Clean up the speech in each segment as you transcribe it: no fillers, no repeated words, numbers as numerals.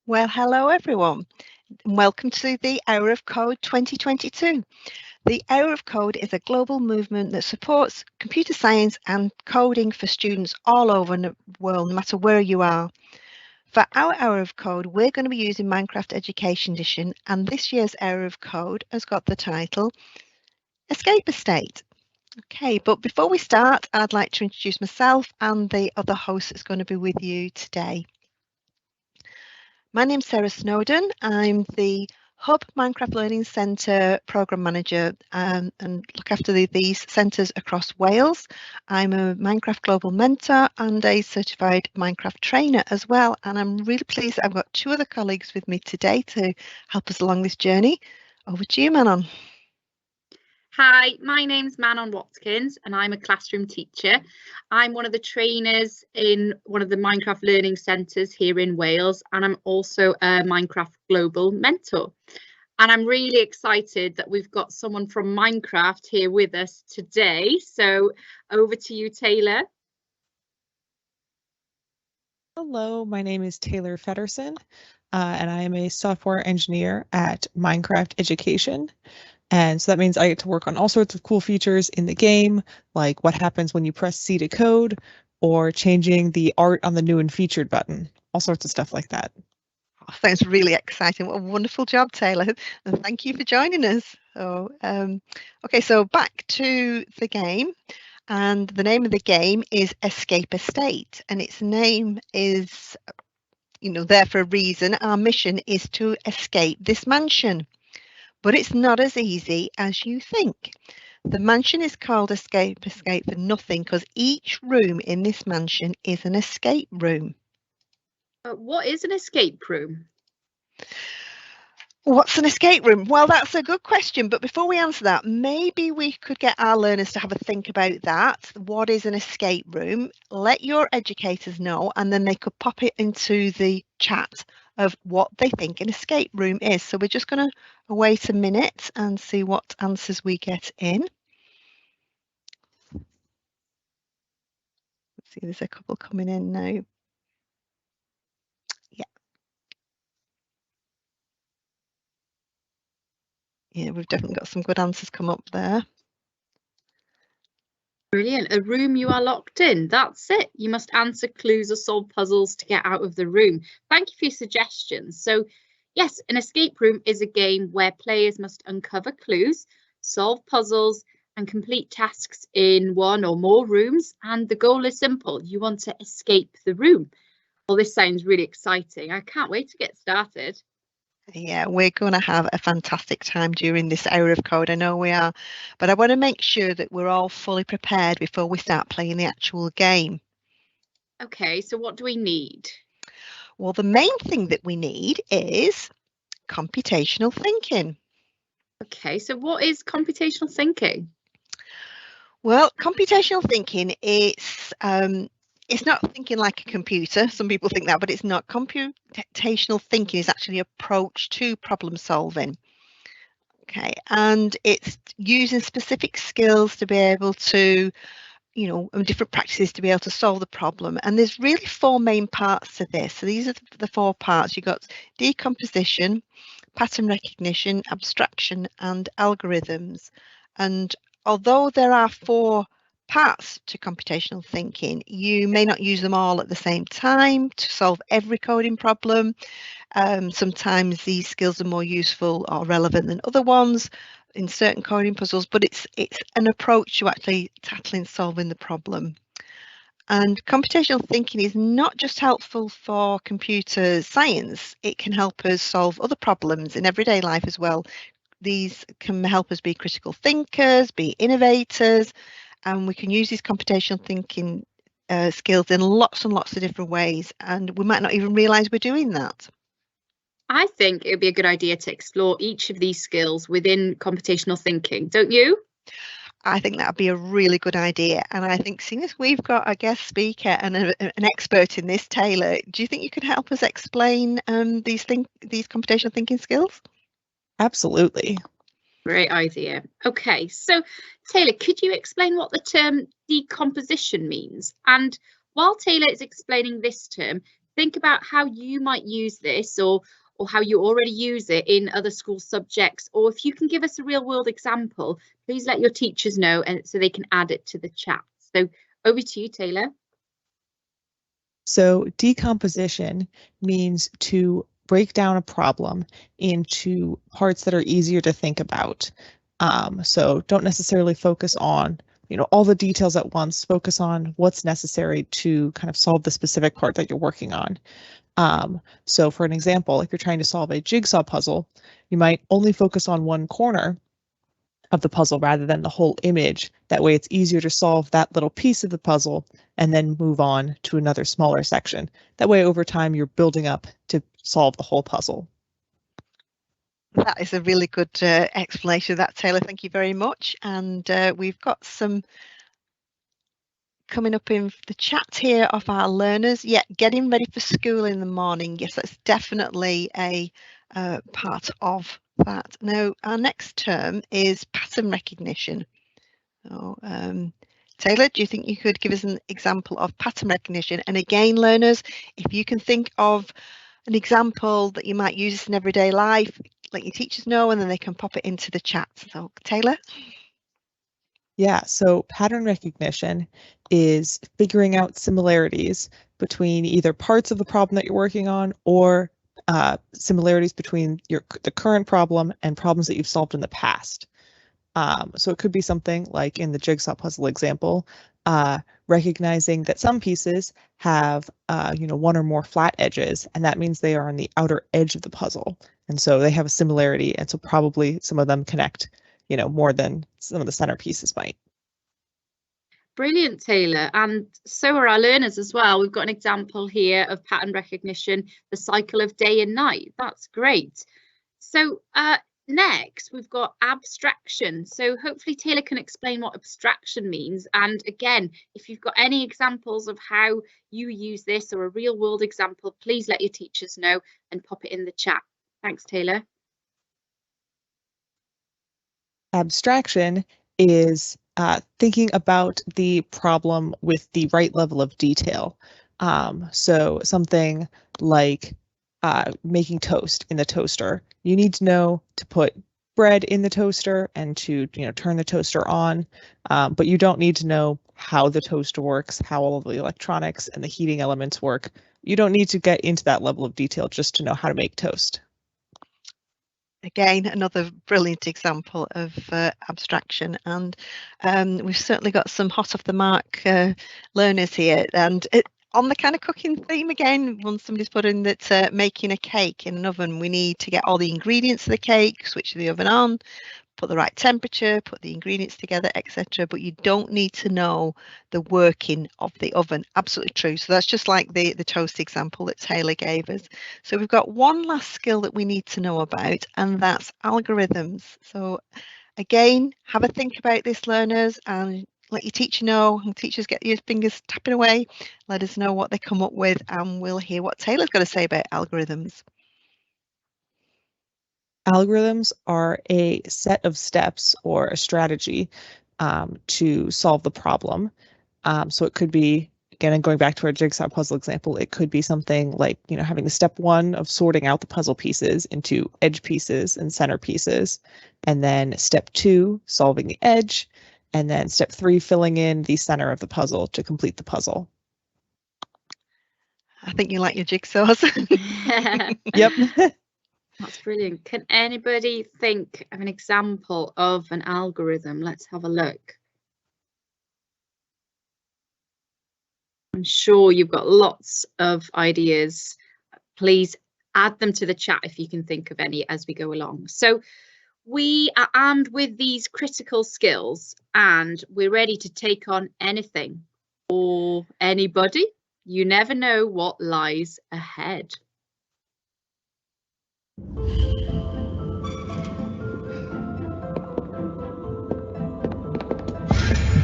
Well, hello everyone, and welcome to the Hour of Code 2022. The Hour of Code is a global movement that supports computer science and coding for students all over the world, no matter where you are. For our Hour of Code, we're going to be using Minecraft Education Edition, and this year's Hour of Code has got the title Escape Estate. Okay, but before we start, I'd like to introduce myself and the other host that's going to be with you today. My name's Sarah Snowden. I'm the Hub Minecraft Learning Centre Programme Manager and look after these centres across Wales. I'm a Minecraft Global Mentor and a certified Minecraft trainer as well. And I'm really pleased that I've got two other colleagues with me today to help us along this journey. Over to you, Manon. Hi, my name's Manon Watkins and I'm a classroom teacher. I'm one of the trainers in one of the Minecraft Learning Centres here in Wales, and I'm also a Minecraft Global Mentor. And I'm really excited that we've got someone from Minecraft here with us today. So over to you, Taylor. Hello, my name is Taylor Feddersen, and I am a software engineer at Minecraft Education. And so that means I get to work on all sorts of cool features in the game, like what happens when you press C to code, or changing the art on the new and featured button, all sorts of stuff like that. Oh, sounds really exciting. What a wonderful job, Taylor. And thank you for joining us. Okay, so back to the game. And the name of the game is Escape Estate, and its name is, there for a reason. Our mission is to escape this mansion, but it's not as easy as you think. The mansion is called Escape for nothing because each room in this mansion is an escape room. What is an escape room? What's an escape room? Well, that's a good question. But before we answer that, maybe we could get our learners to have a think about that. What is an escape room? Let your educators know, and then they could pop it into the chat of what they think an escape room is. So we're just going to wait a minute and see what answers we get in. Let's see, there's a couple coming in now. Yeah, we've definitely got some good answers come up there. Brilliant. A room you are locked in. That's it. You must answer clues or solve puzzles to get out of the room. Thank you for your suggestions. So yes, an escape room is a game where players must uncover clues, solve puzzles and complete tasks in one or more rooms. And the goal is simple. You want to escape the room. Well, this sounds really exciting. I can't wait to get started. Yeah, we're going to have a fantastic time during this hour of code. I know we are, but I want to make sure that we're all fully prepared before we start playing the actual game. Okay, so what do we need? Well, the main thing that we need is computational thinking. Okay, so what is computational thinking? Well, computational thinking, it's not thinking like a computer. Some people think that, but it's not. Computational thinking is actually an approach to problem solving. Okay, and it's using specific skills to be able to, different practices to be able to solve the problem. And there's really four main parts to this. So these are the four parts. You've got decomposition, pattern recognition, abstraction, and algorithms. And although there are four parts to computational thinking, you may not use them all at the same time to solve every coding problem. Sometimes these skills are more useful or relevant than other ones in certain coding puzzles, but it's an approach to actually tackling solving the problem. And computational thinking is not just helpful for computer science, it can help us solve other problems in everyday life as well. These can help us be critical thinkers, be innovators, and we can use these computational thinking skills in lots and lots of different ways, and we might not even realise we're doing that. I think it would be a good idea to explore each of these skills within computational thinking, don't you? I think that would be a really good idea. And I think, seeing as we've got a guest speaker and an expert in this, Taylor, do you think you could help us explain these computational thinking skills? Absolutely. Great idea. Okay, so Taylor, could you explain what the term decomposition means? And while Taylor is explaining this term, think about how you might use this, or how you already use it in other school subjects, or if you can give us a real world example, please let your teachers know, and so they can add it to the chat. So over to you, Taylor. So decomposition means to break down a problem into parts that are easier to think about. So don't necessarily focus on, all the details at once. Focus on what's necessary to kind of solve the specific part that you're working on. So for an example, if you're trying to solve a jigsaw puzzle, you might only focus on one corner of the puzzle rather than the whole image. That way it's easier to solve that little piece of the puzzle and then move on to another smaller section. That way over time you're building up to solve the whole puzzle. That is a really good explanation of that, Taylor. Thank you very much. And we've got some coming up in the chat here of our learners. Yeah, getting ready for school in the morning. Yes, that's definitely a part of that. Now, our next term is pattern recognition. So, Taylor, do you think you could give us an example of pattern recognition? And again, learners, if you can think of an example that you might use in everyday life, let your teachers know, and then they can pop it into the chat. So, Taylor? Yeah, so pattern recognition is figuring out similarities between either parts of the problem that you're working on, or similarities between the current problem and problems that you've solved in the past. So it could be something like in the jigsaw puzzle example, recognizing that some pieces have one or more flat edges, and that means they are on the outer edge of the puzzle, and so they have a similarity, and so probably some of them connect more than some of the centerpieces might. Brilliant, Taylor. And so are our learners as well. We've got an example here of pattern recognition, the cycle of day and night. That's great. So next, we've got abstraction. So hopefully Taylor can explain what abstraction means. And again, if you've got any examples of how you use this or a real world example, please let your teachers know and pop it in the chat. Thanks, Taylor. Abstraction is thinking about the problem with the right level of detail. So something like making toast in the toaster. You need to know to put bread in the toaster and to turn the toaster on, but you don't need to know how the toaster works, how all of the electronics and the heating elements work. You don't need to get into that level of detail just to know how to make toast. Again, another brilliant example of abstraction, and we've certainly got some hot off the mark learners here. And on the kind of cooking theme again, once somebody's put in that making a cake in an oven, we need to get all the ingredients of the cake, switch the oven on, put the right temperature, put the ingredients together, etc. But you don't need to know the working of the oven. Absolutely true. So that's just like the toast example that Taylor gave us. So we've got one last skill that we need to know about, and that's algorithms. So again, have a think about this, learners, and let your teacher know. And teachers, get your fingers tapping away. Let us know what they come up with, and we'll hear what Taylor's got to say about algorithms. Algorithms are a set of steps or a strategy to solve the problem. So it could be, again, going back to our jigsaw puzzle example, it could be something like, having the step one of sorting out the puzzle pieces into edge pieces and center pieces, and then step two, solving the edge, and then step three, filling in the center of the puzzle to complete the puzzle. I think you like your jigsaws. Yep. That's brilliant. Can anybody think of an example of an algorithm? Let's have a look. I'm sure you've got lots of ideas. Please add them to the chat if you can think of any as we go along. So we are armed with these critical skills and we're ready to take on anything or anybody. You never know what lies ahead.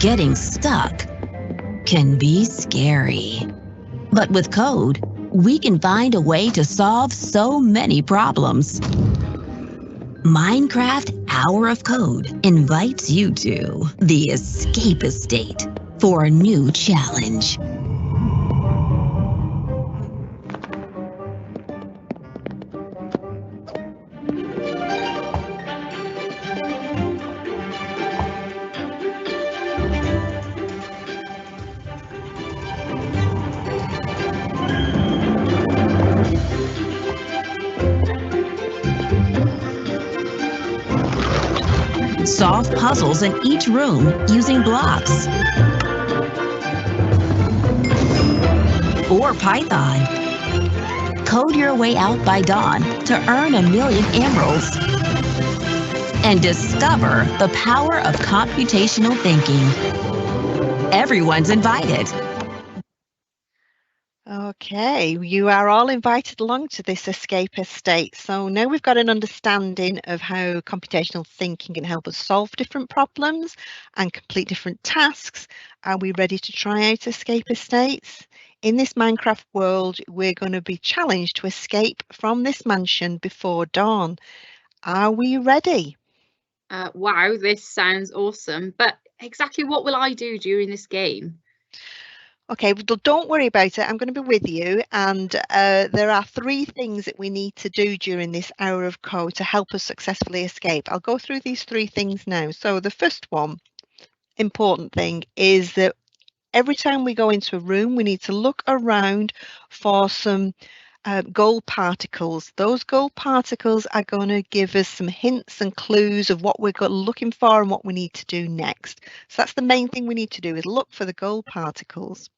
Getting stuck can be scary. But with code, we can find a way to solve so many problems. Minecraft Hour of Code invites you to the escape estate for a new challenge. Solve puzzles in each room using blocks. Or Python. Code your way out by dawn to earn 1,000,000 emeralds. And discover the power of computational thinking. Everyone's invited. Okay, you are all invited along to this escape estate. So now we've got an understanding of how computational thinking can help us solve different problems and complete different tasks. Are we ready to try out escape estates? In this Minecraft world, we're going to be challenged to escape from this mansion before dawn. Are we ready? Wow, this sounds awesome. But exactly what will I do during this game? Okay, well, don't worry about it. I'm going to be with you, and there are 3 things that we need to do during this hour of code to help us successfully escape. I'll go through these 3 things now. So the first one, important thing, is that every time we go into a room, we need to look around for some gold particles. Those gold particles are going to give us some hints and clues of what we're looking for and what we need to do next. So that's the main thing we need to do, is look for the gold particles.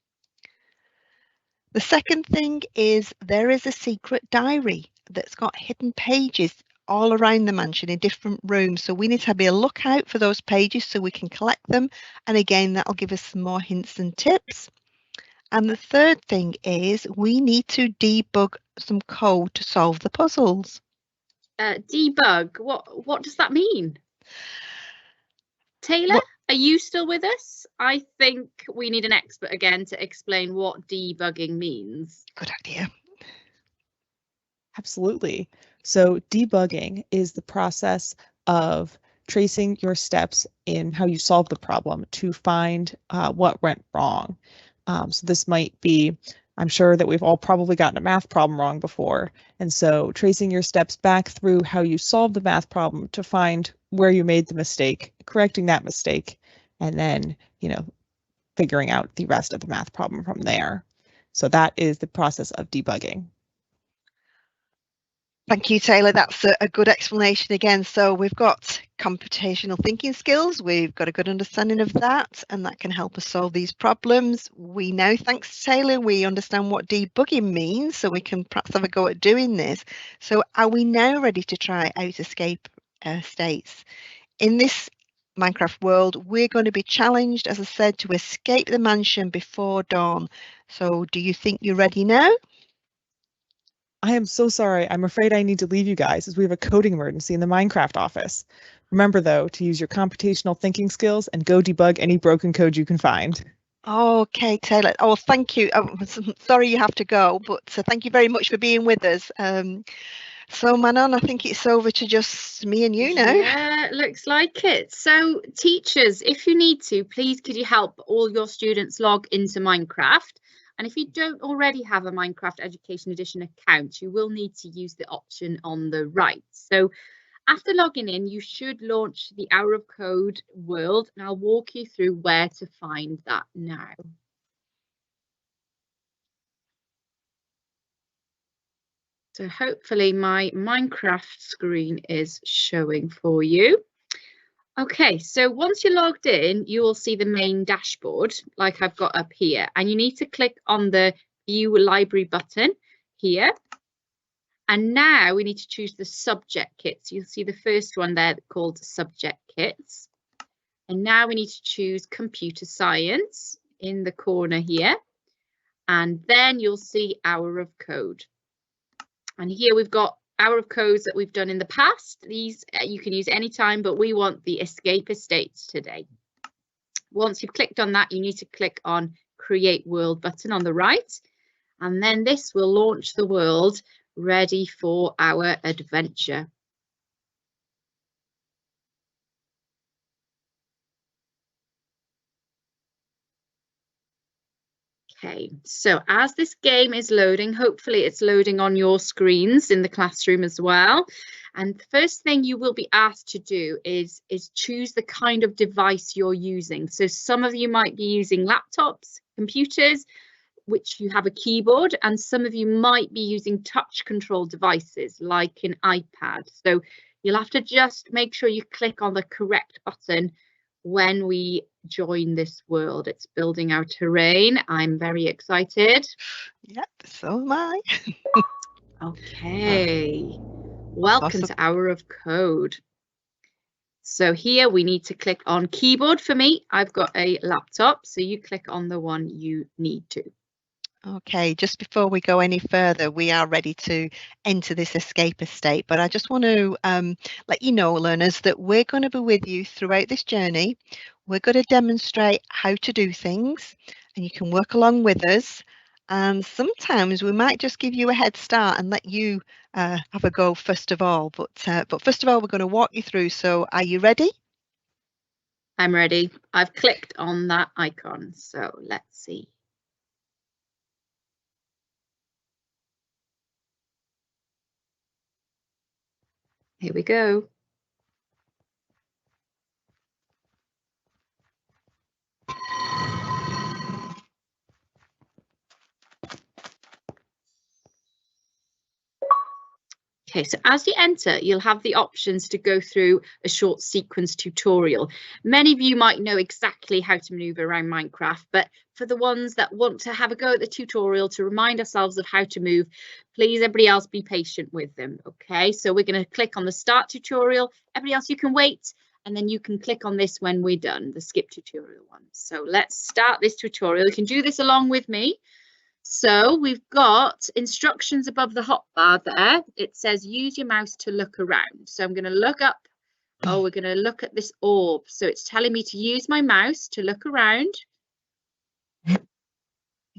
The second thing is there is a secret diary that's got hidden pages all around the mansion in different rooms. So we need to be a lookout for those pages so we can collect them. And again, that'll give us some more hints and tips. And the third thing is we need to debug some code to solve the puzzles. Debug, what does that mean? Taylor, are you still with us? I think we need an expert again to explain what debugging means. Good idea. Absolutely. So debugging is the process of tracing your steps in how you solve the problem to find what went wrong. So this might be, I'm sure that we've all probably gotten a math problem wrong before. And so tracing your steps back through how you solved the math problem to find where you made the mistake, correcting that mistake, and then, figuring out the rest of the math problem from there. So that is the process of debugging. Thank you, Taylor. That's a good explanation again. So we've got computational thinking skills. We've got a good understanding of that, and that can help us solve these problems. We now, thanks to Taylor, we understand what debugging means, so we can perhaps have a go at doing this. So are we now ready to try out escape estates? In this Minecraft world, we're going to be challenged, as I said, to escape the mansion before dawn. So do you think you're ready now? I am so sorry. I'm afraid I need to leave you guys as we have a coding emergency in the Minecraft office. Remember, though, to use your computational thinking skills and go debug any broken code you can find. Okay, Taylor. Oh, thank you. I'm sorry you have to go, but thank you very much for being with us. So, Manon, I think it's over to just me and you now. Yeah, looks like it. So, teachers, if you need to, please could you help all your students log into Minecraft? And if you don't already have a Minecraft Education Edition account, you will need to use the option on the right. So after logging in, you should launch the Hour of Code world, and I'll walk you through where to find that now. So hopefully my Minecraft screen is showing for you. Okay, so once you're logged in, you will see the main dashboard like I've got up here, and you need to click on the View Library button here. And now we need to choose the subject kits. You'll see the first one there called Subject Kits. And now we need to choose Computer Science in the corner here. And then you'll see Hour of Code. And here we've got Hour of Codes that we've done in the past. These you can use anytime, but we want the escape estates today. Once you've clicked on that, you need to click on Create World button on the right, and then this will launch the world ready for our adventure. Okay, so as this game is loading, hopefully it's loading on your screens in the classroom as well. And the first thing you will be asked to do is choose the kind of device you're using. So some of you might be using laptops, computers, which you have a keyboard, and some of you might be using touch control devices like an iPad. So You'll have to just make sure you click on the correct button when we join this world. It's building our terrain. I'm very excited. Yep, so am I. Okay. Welcome Awesome. to Hour of Code. So here we need to click on keyboard. For me, I've got a laptop, so you click on the one you need to. Okay, just before we go any further, we are ready to enter this escape estate, but I just want to let you know, learners, that we're going to be with you throughout this journey. We're going to demonstrate how to do things, and you can work along with us. And sometimes we might just give you a head start and let you have a go first of all. But first of all, we're going to walk you through. So are you ready? I'm ready. I've clicked on that icon, so let's see. Here we go. Okay, so as you enter, you'll have the options to go through a short sequence tutorial. Many of you might know exactly how to maneuver around Minecraft, but for the ones that want to have a go at the tutorial to remind ourselves of how to move, please, everybody else, be patient with them. Okay, so we're going to click on the start tutorial. Everybody else, you can wait, and then you can click on this when we're done, the skip tutorial one. So let's start this tutorial. You can do this along with me. So we've got instructions above the hotbar there. It says use your mouse to look around. So I'm going to look up. Oh, we're going to look at this orb. So it's telling me to use my mouse to look around.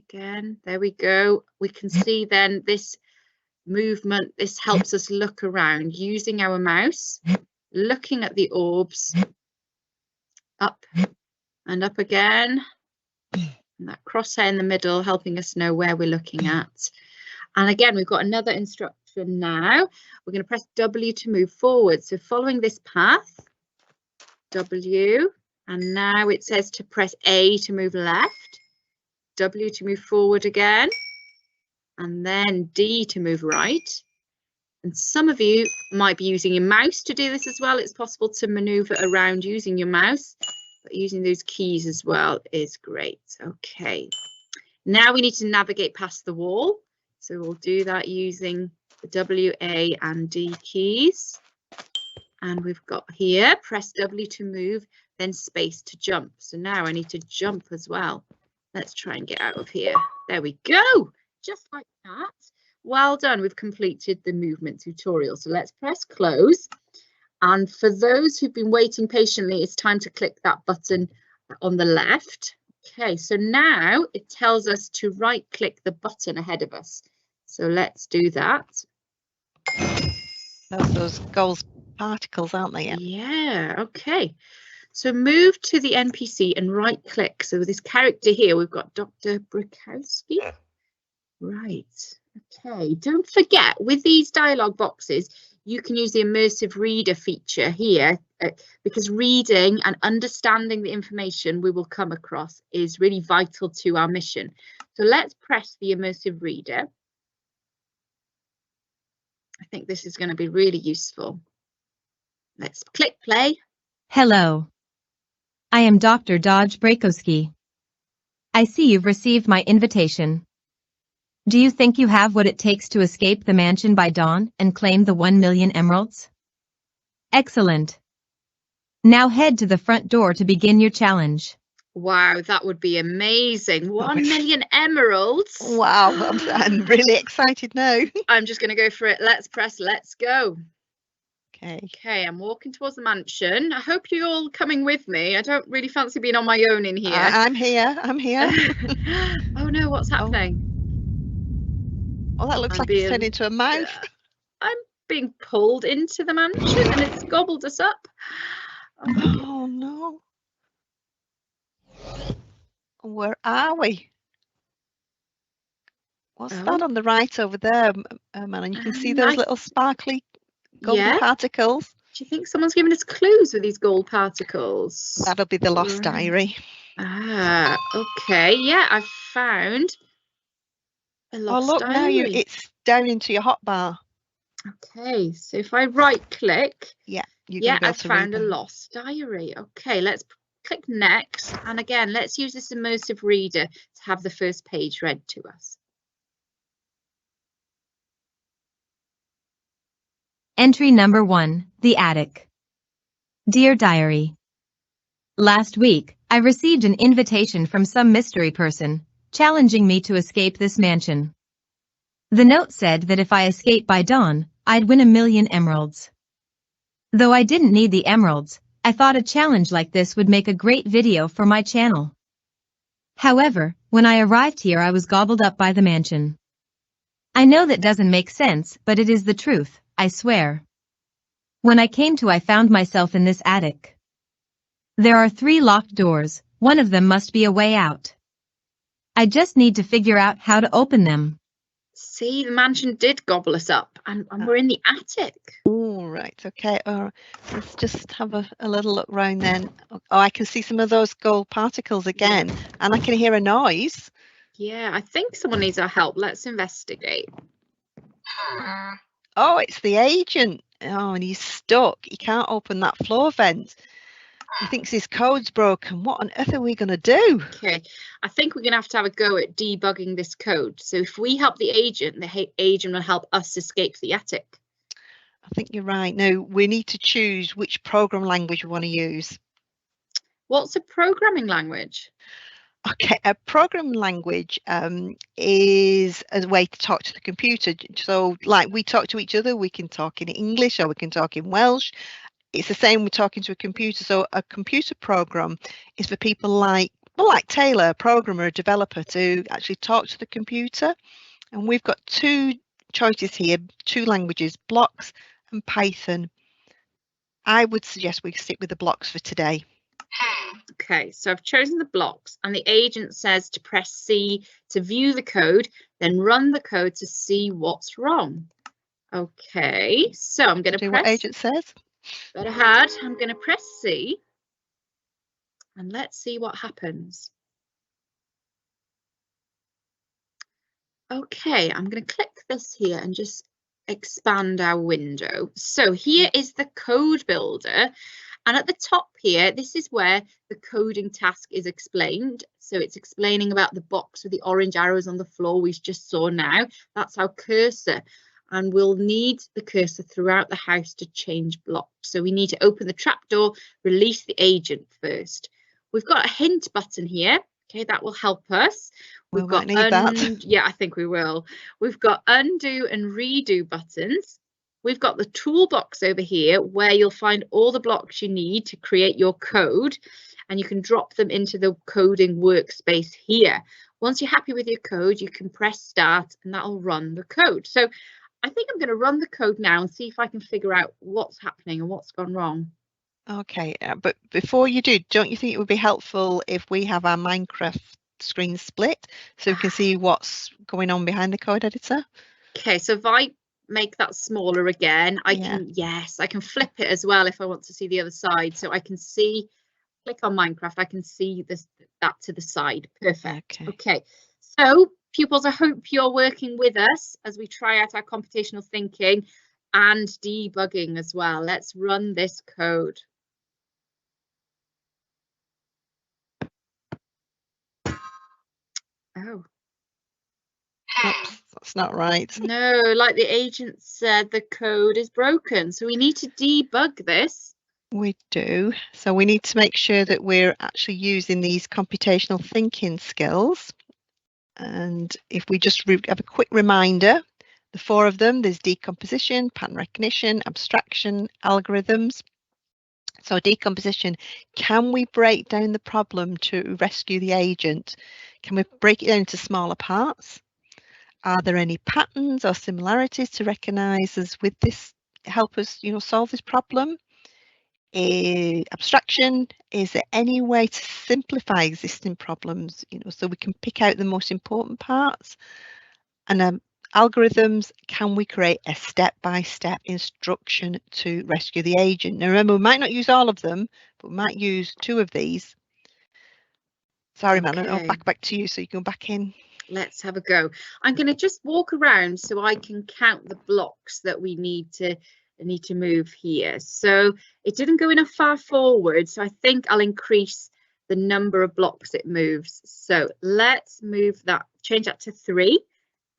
Again, there we go. We can see then this movement. This helps us look around using our mouse, looking at the orbs. Up and up again. And that crosshair in the middle helping us know where we're looking at. And again, we've got another instruction now. We're going to press W to move forward. So following this path, W, and now it says to press A to move left, W to move forward again, and then D to move right. And some of you might be using your mouse to do this as well. It's possible to maneuver around using your mouse. But using those keys as well is great. Okay, now we need to navigate past the wall. So we'll do that using the W, A and D keys. And we've got here, press W to move, then space to jump. So now I need to jump as well. Let's try and get out of here. There we go, just like that. Well done, we've completed the movement tutorial. So let's press close. And for those who've been waiting patiently, it's time to click that button on the left. Okay, so now it tells us to right click the button ahead of us. So let's do that. Those gold particles, aren't they? Yeah, okay. So move to the NPC and right click. So with this character here, we've got Dr. Brukowski. Right, okay. Don't forget, with these dialog boxes, you can use the immersive reader feature here because reading and understanding the information we will come across is really vital to our mission. So let's press the immersive reader. I think this is going to be really useful. Let's click play. Hello. I am Dr. Dodge Brukowski. I see you've received my invitation. Do you think you have what it takes to escape the mansion by dawn and claim the 1 million emeralds? Excellent. Now head to the front door to begin your challenge. Wow, that would be amazing. 1 million emeralds. Wow, I'm really excited now. I'm just going to go for it. Let's press let's go. Okay. Okay, I'm walking towards the mansion. I hope you're all coming with me. I don't really fancy being on my own in here. I'm here. Oh no, what's happening? Oh, that looks I'm like it's turned into a mouth. I'm being pulled into the mansion and it's gobbled us up. Oh no. Where are we? What's that on the right over there, Manon? You can see those little sparkly golden particles. Do you think someone's giving us clues with these gold particles? That'll be the lost diary. Ah, okay. Yeah, I've found a lost diary. Now it's down into your hotbar. Okay, so if I right click, Yeah, you're yeah, going to be able I've to read found a them. lost diary. Okay, let's click next. And again, let's use this immersive reader to have the first page read to us. Entry number 1, The Attic. Dear Diary. Last week, I received an invitation from some mystery person, challenging me to escape this mansion. The note said that if I escaped by dawn, I'd win 1,000,000 emeralds. Though I didn't need the emeralds, I thought a challenge like this would make a great video for my channel. However, when I arrived here, I was gobbled up by the mansion. I know that doesn't make sense, but it is the truth, I swear. When I came to, I found myself in this attic. There are 3 locked doors, one of them must be a way out. I just need to figure out how to open them. See, the mansion did gobble us up, and we're in the attic. All right, okay. Let's just have a little look round then. Oh, I can see some of those gold particles again, and I can hear a noise. Yeah, I think someone needs our help. Let's investigate. Oh, it's the agent. Oh, and he's stuck. He can't open that floor vent. He thinks his code's broken. What on earth are we going to do? Okay, I think we're going to have a go at debugging this code. So if we help the agent will help us escape the attic. I think you're right. No, we need to choose which program language we want to use. What's a programming language? Okay, a programming language is a way to talk to the computer. So like we talk to each other, we can talk in English or we can talk in Welsh. It's the same with talking to a computer. So a computer program is for people like Taylor, a programmer, a developer, to actually talk to the computer. And we've got 2 choices here, 2 languages, Blocks and Python. I would suggest we stick with the Blocks for today. Okay, so I've chosen the blocks, and the agent says to press C to view the code, then run the code to see what's wrong. Okay, so I'm going to Do press what agent says. Go ahead. I'm going to press C, and let's see what happens. Okay, I'm going to click this here and just expand our window. So here is the code builder. And at the top here, this is where the coding task is explained. So it's explaining about the box with the orange arrows on the floor we just saw now. That's our cursor. And we'll need the cursor throughout the house to change blocks. So we need to open the trapdoor, release the agent first. We've got a hint button here. Okay, that will help us. We've got that. Yeah, I think we will. We've got undo and redo buttons. We've got the toolbox over here where you'll find all the blocks you need to create your code, and you can drop them into the coding workspace here. Once you're happy with your code, you can press start and that'll run the code. So I think I'm going to run the code now and see if I can figure out what's happening and what's gone wrong. Okay, but before you do, don't you think it would be helpful if we have our Minecraft screen split so we can see what's going on behind the code editor? Okay, so if I make that smaller again, I can flip it as well if I want to see the other side. So I can see, click on Minecraft, I can see that to the side. Perfect. Okay. So pupils, I hope you're working with us as we try out our computational thinking and debugging as well. Let's run this code. Oh. Oops, that's not right. No, like the agent said, the code is broken. So we need to debug this. We do. So we need to make sure that we're actually using these computational thinking skills. And if we just have a quick reminder, the 4 of them, there's decomposition, pattern recognition, abstraction, algorithms. So decomposition, can we break down the problem to rescue the agent? Can we break it down into smaller parts? Are there any patterns or similarities to recognize as with this, help us, solve this problem? Abstraction, is there any way to simplify existing problems, so we can pick out the most important parts? And algorithms, can we create a step-by-step instruction to rescue the agent? Now remember, we might not use all of them, but we might use 2 of these. Sorry, man, I'll back to you so you can go back in. Let's have a go. I'm going to just walk around so I can count the blocks that we need to move here. So it didn't go enough far forward, so I think I'll increase the number of blocks it moves. So let's move that, change that to 3,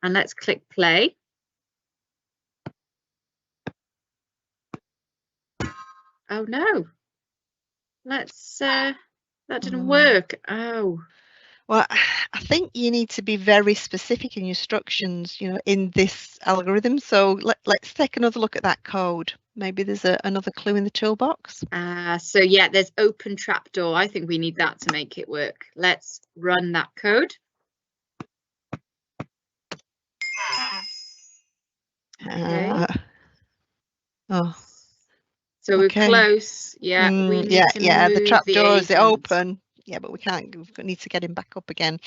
and let's click play. Oh no, let's that didn't work. Oh. Well, I think you need to be very specific in your instructions, you know, in this algorithm. So let's take another look at that code. Maybe there's another clue in the toolbox. So yeah, there's open trapdoor. I think we need that to make it work. Let's run that code. Okay. Oh. So we're close. Yeah, we need to move the trapdoor is agent. open. Yeah, but we can't. We need to get him back up again.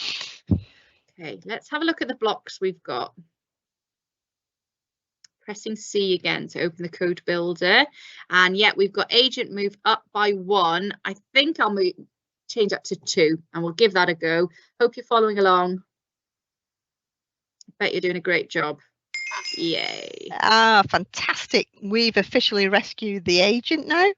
Okay, let's have a look at the blocks we've got. Pressing C again to open the code builder, and yet we've got agent move up by 1. I think I'll change that to 2, and we'll give that a go. Hope you're following along. I bet you're doing a great job. Yay! Ah, fantastic! We've officially rescued the agent now.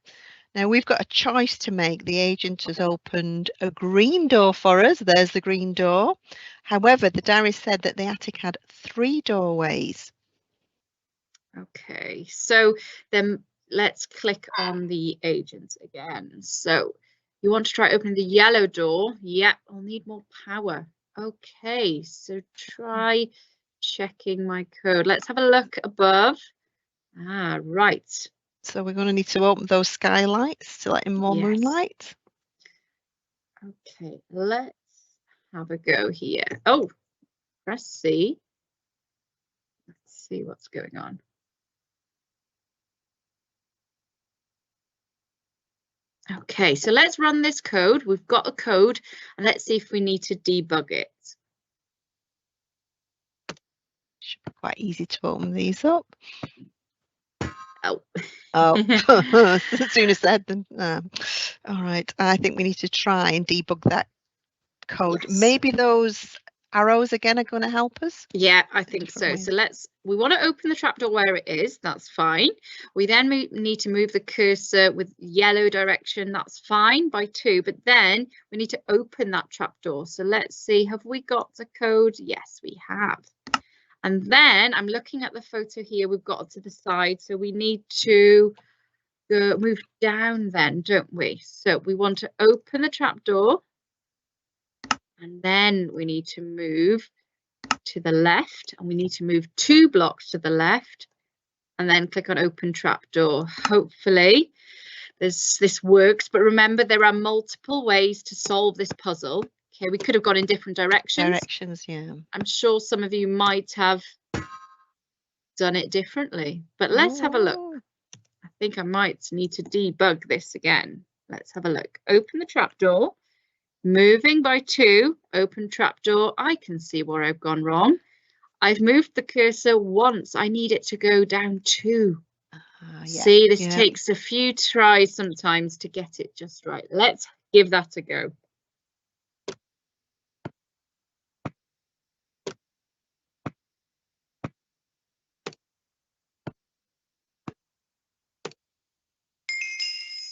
Now we've got a choice to make. The agent has opened a green door for us. There's the green door. However, the diary said that the attic had 3 doorways. Okay, so then let's click on the agent again. So you want to try opening the yellow door. Yeah, I'll need more power. Okay, so try checking my code. Let's have a look above. Ah, right. So we're going to need to open those skylights to let in more moonlight. Okay, let's have a go here. Oh, press C. Let's see what's going on. Okay, so let's run this code. We've got a code, and let's see if we need to debug it. Should be quite easy to open these up. Oh, sooner said than all right. I think we need to try and debug that code. Yes. Maybe those arrows again are going to help us. Yeah, I think so. So we want to open the trapdoor where it is. That's fine. We then need to move the cursor with yellow direction. That's fine by 2. But then we need to open that trapdoor. So let's see. Have we got the code? Yes, we have. And then I'm looking at the photo here. We've got it to the side. So we need to move down then, don't we? So we want to open the trapdoor. And then we need to move to the left, and we need to move 2 blocks to the left, and then click on open trapdoor. Hopefully this works, but remember there are multiple ways to solve this puzzle. Okay, we could have gone in different directions. Yeah. I'm sure some of you might have done it differently, but let's have a look. I think I might need to debug this again. Let's have a look. Open the trapdoor. Moving by 2, open trapdoor. I can see where I've gone wrong. I've moved the cursor once. I need it to go down 2. See, this takes a few tries sometimes to get it just right. Let's give that a go.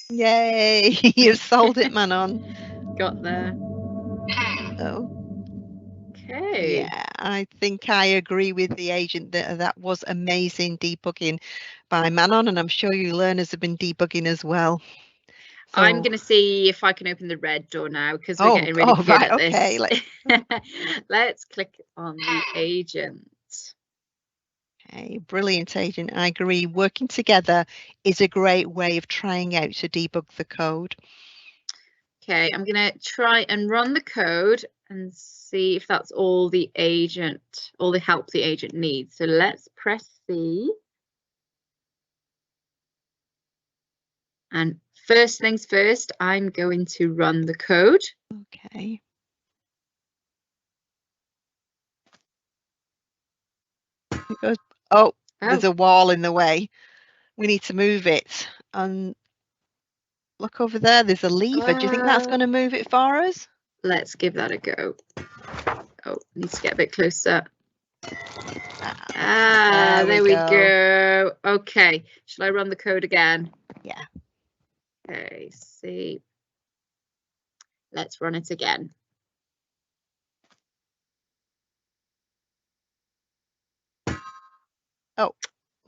Yay! You've solved it, Manon. Got there. Oh. Okay. Yeah, I think I agree with the agent that that was amazing debugging by Manon, and I'm sure you learners have been debugging as well. So, I'm going to see if I can open the red door now because we're getting really good at this. Okay. Let's click on the agent. Okay, brilliant, agent. I agree. Working together is a great way of trying out to debug the code. Okay, I'm going to try and run the code and see if that's all the help the agent needs. So let's press C. And first things first, I'm going to run the code. Okay. Oh, there's a wall in the way. We need to move it. And look over there, there's a lever. Do you think that's going to move it for us? Let's give that a go. Oh, needs to get a bit closer. There we go. Okay, shall I run the code again? Yeah. Okay, see. Let's run it again.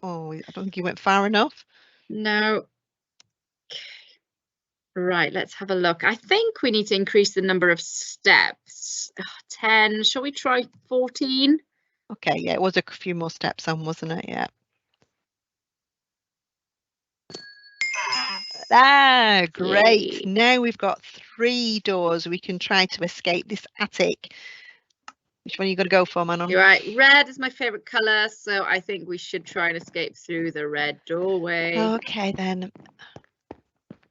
Oh, I don't think you went far enough. No. Okay. Right, let's have a look. I think we need to increase the number of steps. 10. Shall we try 14? Okay, yeah, it was a few more steps on, wasn't it? Yeah. Ah, great. Yay. Now we've got 3 doors. We can try to escape this attic. Which one are you going to go for, Manon? You're right. Red is my favorite color, so I think we should try and escape through the red doorway. Okay, then.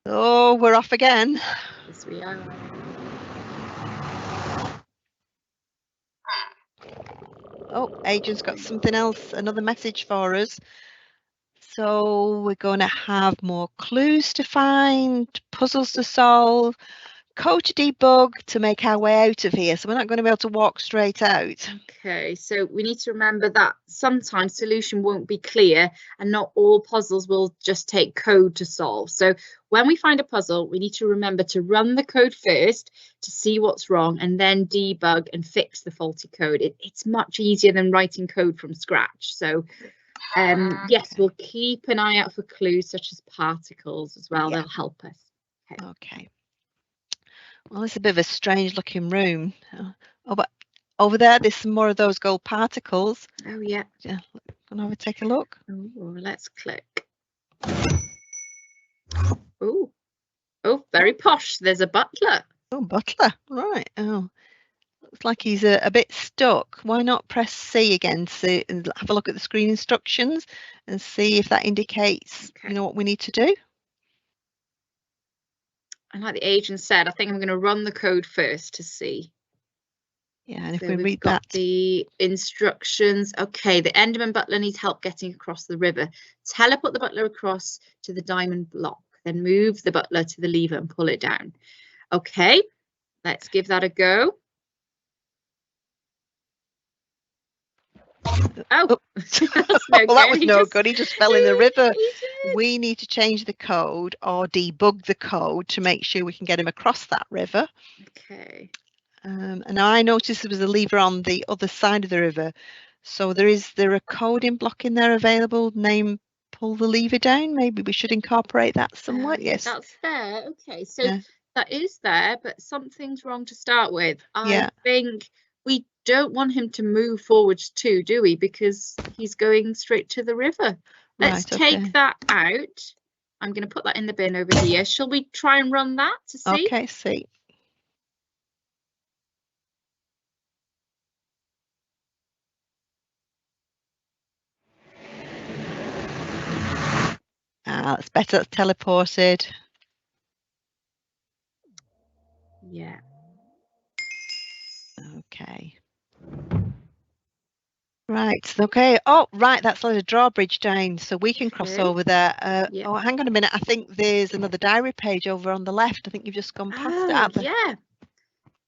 Oh, we're off again. Yes, we are. Oh, Agent's got something else, another message for us. So we're going to have more clues to find, puzzles to solve, code to debug to make our way out of here. So we're not going to be able to walk straight out. Okay, so we need to remember that sometimes solution won't be clear and not all puzzles will just take code to solve. So when we find a puzzle, we need to remember to run the code first to see what's wrong and then debug and fix the faulty code. It's much easier than writing code from scratch. So yes, we'll keep an eye out for clues such as particles as well. Yeah. They'll help us. Okay. Well, it's a bit of a strange looking room. Oh, but over there, there's some more of those gold particles. Oh, yeah. Yeah. Can I have a take a look? Oh, let's click. Oh, very posh. There's a butler. Oh, butler. Right. Oh, looks like he's a bit stuck. Why not press C again to and have a look at the screen instructions and see if that indicates, Okay. what we need to do? And like the agent said, I think I'm going to run the code first to see. Yeah, and if So we we've read got that. the instructions. Okay, the Enderman butler needs help getting across the river. Teleport the butler across to the diamond block, then move the butler to the lever and pull it down. Okay, let's give that a go. Oh, that's no Well, that good. was He no just- good. He just fell in the river. He did. We need to change the code or debug the code to make sure we can get him across that river. Okay. And I noticed there was a lever on the other side of the river. So is there a coding block in there available? Name, pull the lever down. Maybe we should incorporate that somewhat. Yeah, Yes. that's there. Okay, so Yeah. that is there, but something's wrong to start with. Yeah. I think we don't want him to move forwards too, do we? Because he's going straight to the river. Let's Right, okay. take that out. I'm going to put that in the bin over here. Shall we try and run that to see? Okay, see. That's better. That's teleported. Yeah. Okay. Right. Okay. Oh, right. That's let a drawbridge down, so we can cross Okay. over there. Yeah. Oh, hang on a minute. I think there's another diary page over on the left. I think you've just gone past it. Oh, haven't you? yeah.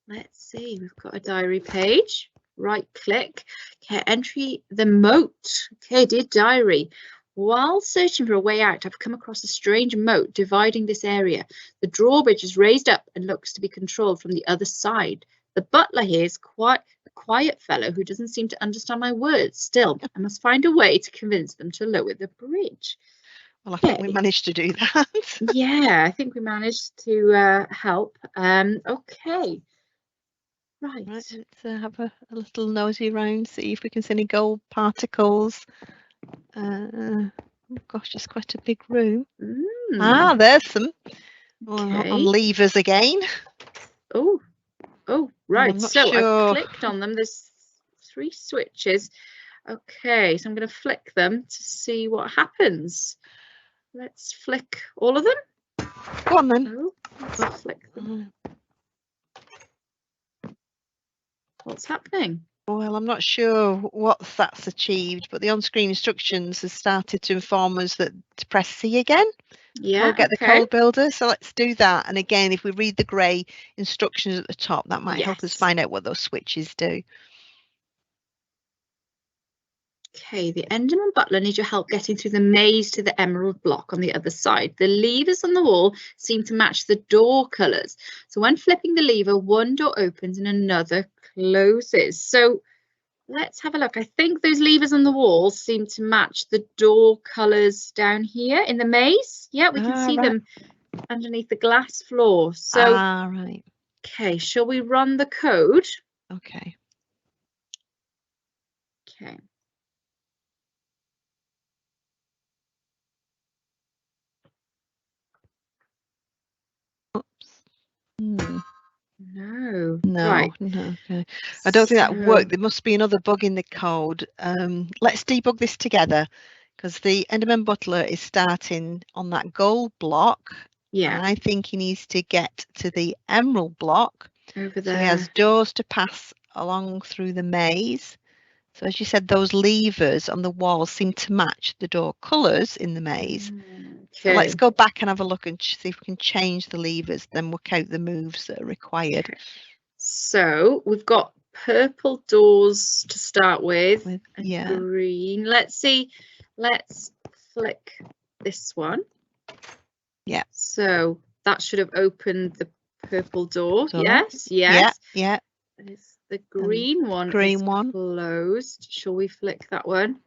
Let's see. We've got a diary page. Right click. Okay, entry the moat. Okay, dear diary. While searching for a way out, I've come across a strange moat dividing this area. The drawbridge is raised up and looks to be controlled from the other side. The butler here is quite a quiet fellow who doesn't seem to understand my words. Still, I must find a way to convince them to lower the bridge. Well, I think we Okay. managed to do that. Yeah, I think we managed to help. Okay. Right. Right, let's have a little nosy round, see if we can see any gold particles. Oh gosh, it's quite a big room. Ah, there's some on Okay. levers again. Oh, right. not So sure. I've clicked on them. There's 3 switches. Okay, so I'm going to flick them to see what happens. Let's flick all of them. Go on then. Oh, let's flick them. What's happening? Well, I'm not sure what that's achieved, but the on-screen instructions has started to inform us that to press C again. Yeah, We'll get the okay. code builder. So let's do that. And again, if we read the grey instructions at the top, that might help us Yes. find out what those switches do. Okay, the Enderman Butler needs your help getting through the maze to the emerald block on the other side. The levers on the wall seem to match the door colours. So when flipping the lever, one door opens and another closes. So let's have a look. I think those levers on the wall seem to match the door colours down here in the maze. Yeah, we can see right. them underneath the glass floor. So, right. okay, shall we run the code? Okay. Okay. Oops. Hmm. No. No, Right. no. Okay. I don't think that So- worked. There must be another bug in the code. Let's debug this together, because the Enderman Butler is starting on that gold block. Yeah, I think he needs to get to the emerald block. over So there. he has doors to pass along through the maze. So as you said, those levers on the wall seem to match the door colours in the maze. So let's Okay. go back and have a look and see if we can change the levers, then work out the moves that are required. So we've got purple doors to start with, and Yeah. green. Let's see. Let's flick this one. Yeah. So that should have opened the purple door. So, Yes, yes. Yeah. It's the green one. green is one. Closed. Shall we flick that one?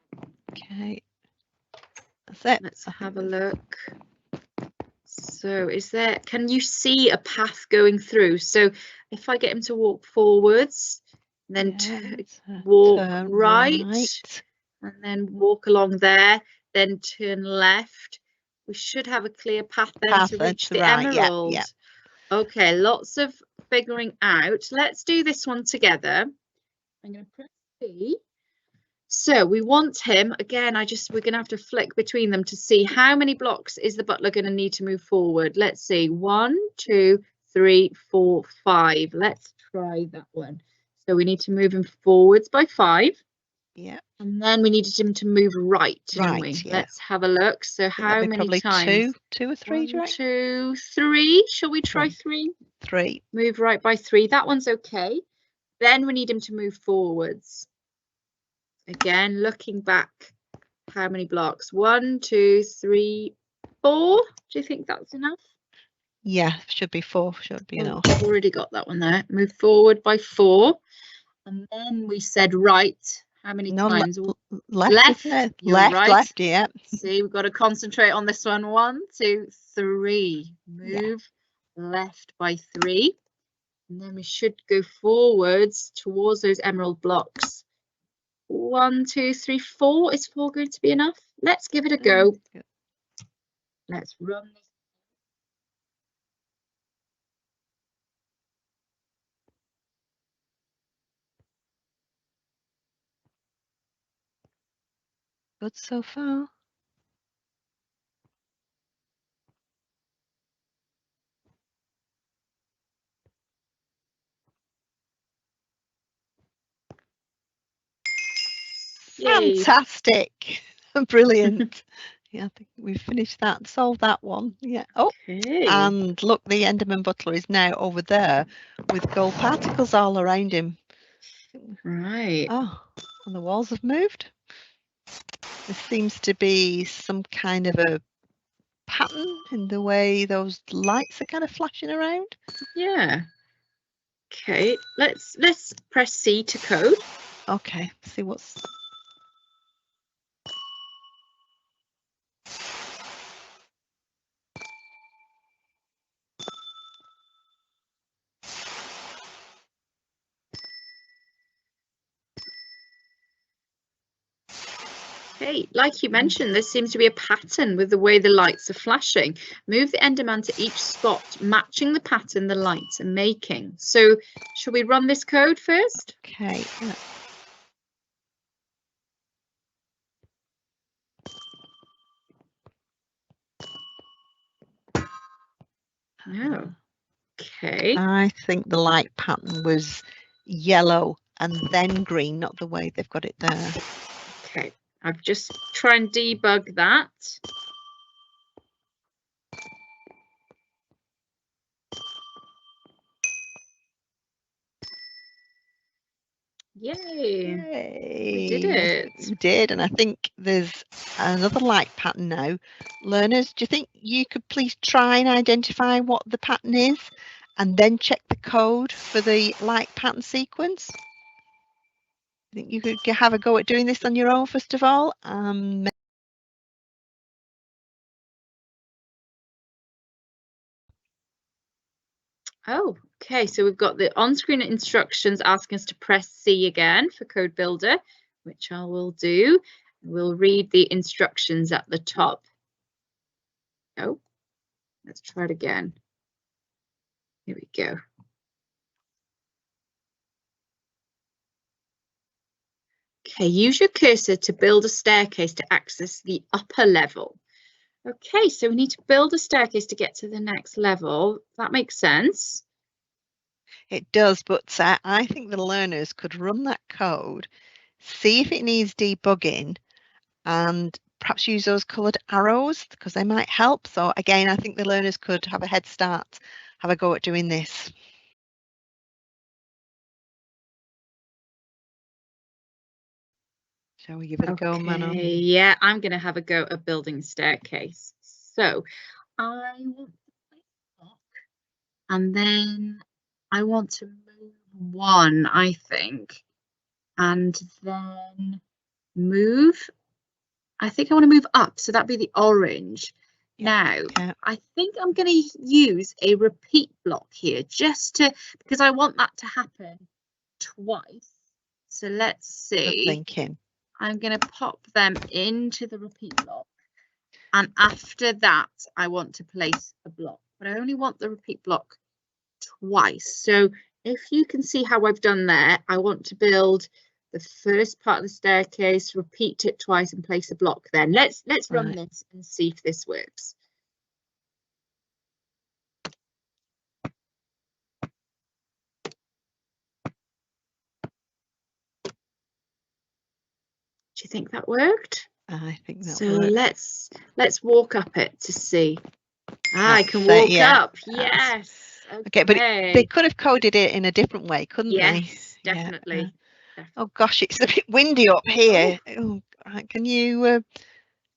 Okay. That's it. Let's have a look. So is there, can you see a path going through? So if I get him to walk forwards, then walk turn right, and then walk along there, then turn left. We should have a clear path then to reach the emerald. Yeah. Okay, lots of figuring out. Let's do this one together. I'm going to press C. So we want him again. We're going to have to flick between them to see how many blocks is the butler going to need to move forward. Let's see, 1, 2, 3, 4, 5. Let's try that one. So we need to move him forwards by 5. Yeah. And then we needed him to move right, didn't we? Yeah. Let's have a look. So how many times? Two or three, 1, 2, 3. Shall we try 3? 3. Move right by 3. That one's okay. Then we need him to move forwards. Again, looking back, how many blocks? 1, 2, 3, 4. Do you think that's enough? Yeah, should be 4. Should be enough. I've already got that one there. Move forward by 4. And then we said right. How many times? Left. Left. Yeah. See, we've got to concentrate on this one. 1, 2, 3. Move left by 3. And then we should go forwards towards those emerald blocks. 1, 2, 3, 4. Is 4 going to be enough? Let's give it a go. Let's run this. Good so far. Yay. Fantastic. Brilliant. Yeah, I think we've finished that, solved that one. Yeah. Oh, Okay. and look, the Enderman Butler is now over there with gold particles all around him. Right. Oh, and the walls have moved. There seems to be some kind of a pattern in the way those lights are kind of flashing around. Yeah. Okay, let's press C to code. Okay, see what's... Okay, like you mentioned, there seems to be a pattern with the way the lights are flashing. Move the Enderman to each spot, matching the pattern the lights are making. So, shall we run this code first? Okay. No. Okay. I think the light pattern was yellow and then green, not the way they've got it there. Okay, I've just try and debug that. Yay. Yay. We did it. We did, and I think there's another like pattern now. Learners, do you think you could please try and identify what the pattern is and then check the code for the like pattern sequence? I think you could have a go at doing this on your own first of all. Oh, okay. So we've got the on-screen instructions asking us to press C again for Code Builder, which I will do. We'll read the instructions at the top. Oh, let's try it again. Here we go. Okay, use your cursor to build a staircase to access the upper level. Okay, so we need to build a staircase to get to the next level. That makes sense. It does, but I think the learners could run that code, see if it needs debugging, and perhaps use those coloured arrows because they might help. So again, I think the learners could have a head start, have a go at doing this. Shall we give it a go, Manon? Yeah, I'm going to have a go at building a staircase. So I want to place a block, and then I want to move one, I think, and then move. I think I want to move up, so that'd be the orange. Now, I think I'm going to use a repeat block here just to, because I want that to happen twice. So let's see. Good thinking. I'm going to pop them into the repeat block. And after that, I want to place a block, but I only want the repeat block twice. So if you can see how I've done there, I want to build the first part of the staircase, repeat it twice and place a block then. Let's run this and see if this works. Do you think that worked? I think that so worked. let's walk up it to see. I can walk up. Yes. Okay, but they could have coded it in a different way, couldn't they? Yes, definitely. Oh gosh, it's a bit windy up here. Oh, can you do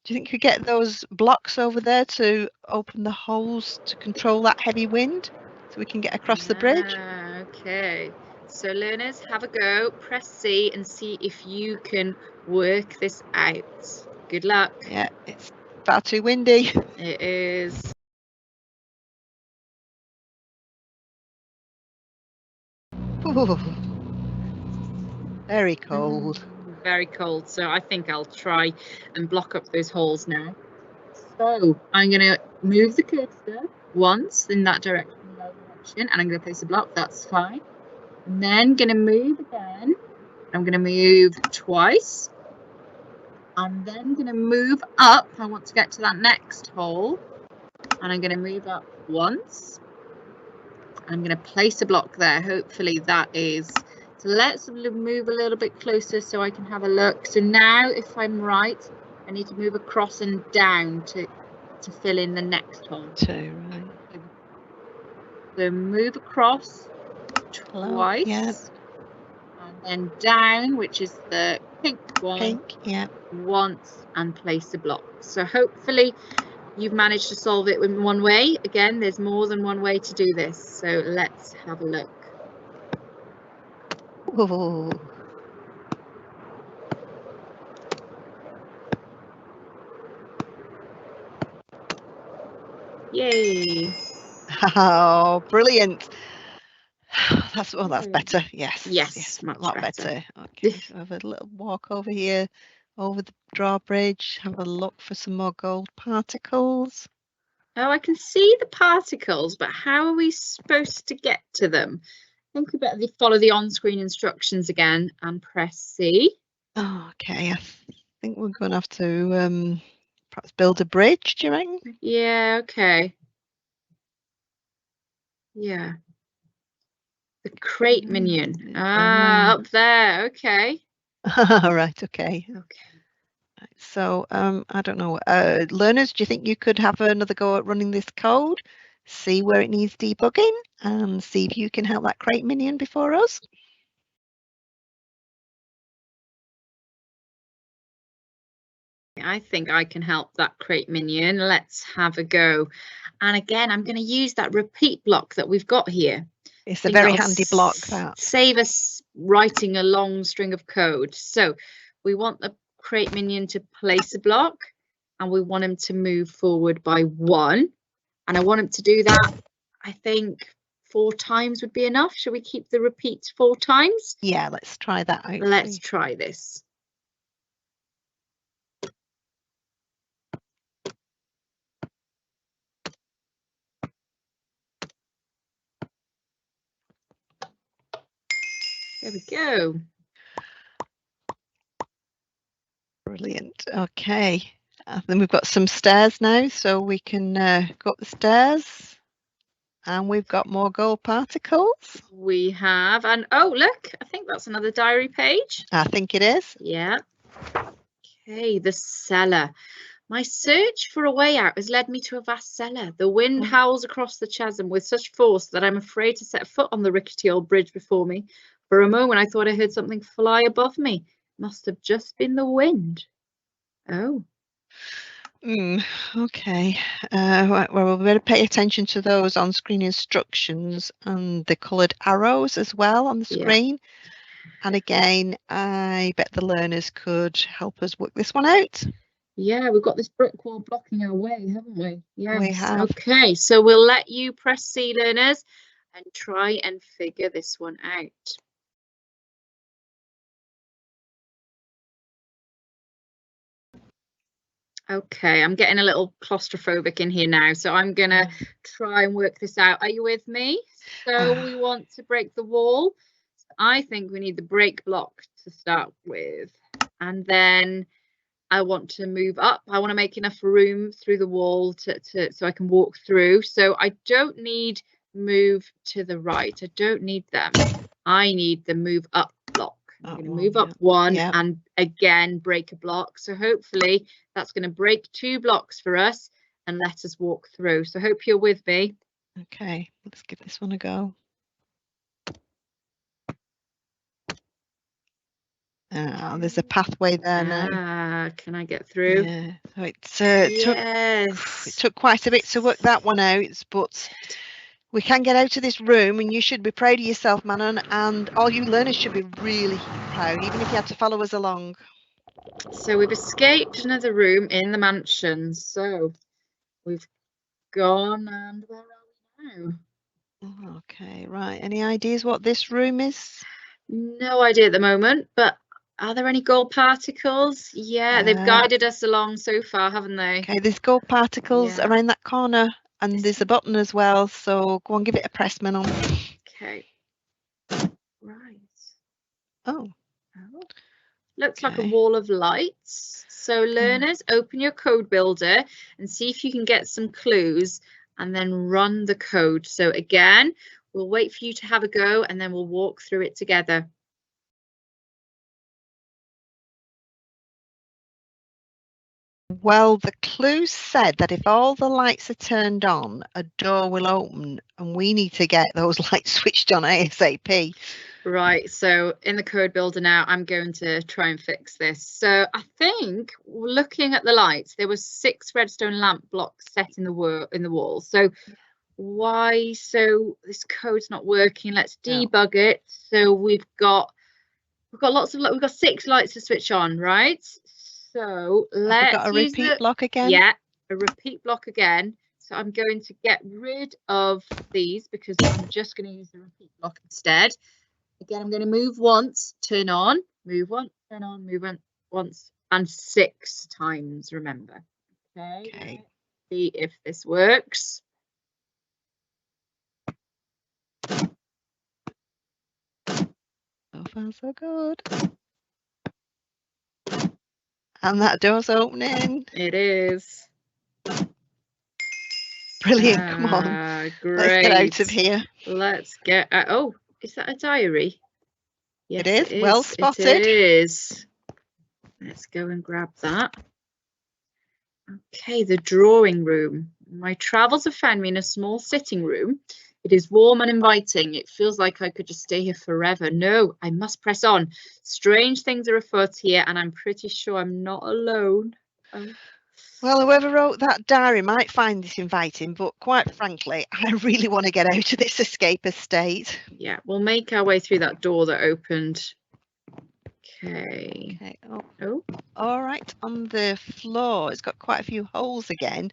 you think you could get those blocks over there to open the holes to control that heavy wind so we can get across the bridge? Okay, so learners, have a go, press C and see if you can work this out. Good luck. Yeah, it's far too windy. It is. Ooh, very cold. Very cold, so I think I'll try and block up those holes now. So I'm going to move the cursor once in that direction, and I'm going to place a block. That's fine. And then going to move again. I'm going to move twice. I'm then going to move up. I want to get to that next hole, and I'm going to move up once. I'm going to place a block there. Hopefully that is. So let's move a little bit closer so I can have a look. So now, if I'm right, I need to move across and down to fill in the next hole. Right. So move across twice. Yeah. And then down, which is the pink one. Pink, yeah. Once and place a block. So hopefully you've managed to solve it in one way. Again, there's more than one way to do this. So let's have a look. Oh. Yay. Oh, brilliant. That's better. Yes, much a lot better. Okay, so have a little walk over here, over the drawbridge, have a look for some more gold particles. Oh, I can see the particles, but how are we supposed to get to them? I think we better follow the on-screen instructions again and press C. Oh, okay, I think we're going to have to perhaps build a bridge, do you reckon? Yeah, okay. Yeah. The crate minion. Up there, okay. Right, okay. Okay. So, I don't know, learners, do you think you could have another go at running this code, see where it needs debugging, and see if you can help that crate minion before us? I think I can help that crate minion. Let's have a go. And again, I'm going to use that repeat block that we've got here. It's I a think very that'll handy block, that. save us writing a long string of code. So we want the crate minion to place a block, and we want him to move forward by 1. And I want him to do that, I think 4 times would be enough. Shall we keep the repeat 4 times? Yeah, let's try that out. Let's try this. There we go. Brilliant. Okay. Then we've got some stairs now, so we can go up the stairs. And we've got more gold particles. We have, and oh, look, I think that's another diary page. I think it is. Yeah. Okay, the cellar. My search for a way out has led me to a vast cellar. The wind howls across the chasm with such force that I'm afraid to set foot on the rickety old bridge before me. For a moment, I thought I heard something fly above me. Must have just been the wind. Oh. Okay. Well, we better pay attention to those on-screen instructions and the coloured arrows as well on the screen. And again, I bet the learners could help us work this one out. Yeah, we've got this brick wall blocking our way, haven't we? Yes. We have. Okay, so we'll let you press C, learners, and try and figure this one out. Okay, I'm getting a little claustrophobic in here now, so I'm gonna try and work this out. Are you with me? So we want to break the wall. I think we need the break block to start with, and then I want to move up. I want to make enough room through the wall so I can walk through. So I don't need move to the right. I don't need them. I need the move up block. I'm going to move up 1 and again break a block. So hopefully that's going to break 2 blocks for us and let us walk through. So hope you're with me. Okay, let's give this one a go. There's a pathway there now. Can I get through? Yeah. So it took quite a bit to work that one out, but we can get out of this room, and you should be proud of yourself, Manon, and all you learners should be really proud, even if you had to follow us along. So we've escaped another room in the mansion. So we've gone, and where are we now? Okay, right. Any ideas what this room is? No idea at the moment, but are there any gold particles? Yeah, they've guided us along so far, haven't they? Okay, there's gold particles around that corner, and there's a button as well, so go on, give it a press, Manon. Okay. Right. Oh. Looks like a wall of lights. So learners, open your code builder and see if you can get some clues and then run the code. So again, we'll wait for you to have a go and then we'll walk through it together. Well, the clue said that if all the lights are turned on, a door will open, and we need to get those lights switched on ASAP. Right, so in the code builder now, I'm going to try and fix this. So I think looking at the lights, there were 6 redstone lamp blocks set in the wall. So why? So this code's not working. Let's debug it. So we've got 6 lights to switch on, right? So let's got a repeat block again. Yeah, a repeat block again. So I'm going to get rid of these because I'm just going to use the repeat block instead. Again, I'm going to move once, turn on, move once, turn on, move once, and 6 times, remember. Okay. See if this works. So far, so good. And that door's opening. It is. Brilliant. Come on. Great. Let's get out of here. Let's get out. Oh, is that a diary? Yes, it is. Well spotted. It is. Let's go and grab that. Okay, the drawing room. My travels have found me in a small sitting room. It is warm and inviting. It feels like I could just stay here forever. No, I must press on. Strange things are afoot here, and I'm pretty sure I'm not alone. Well, whoever wrote that diary might find this inviting, but quite frankly, I really want to get out of this escape estate. Yeah, we'll make our way through that door that opened. Okay. Okay. Oh, All right. On the floor, it's got quite a few holes again,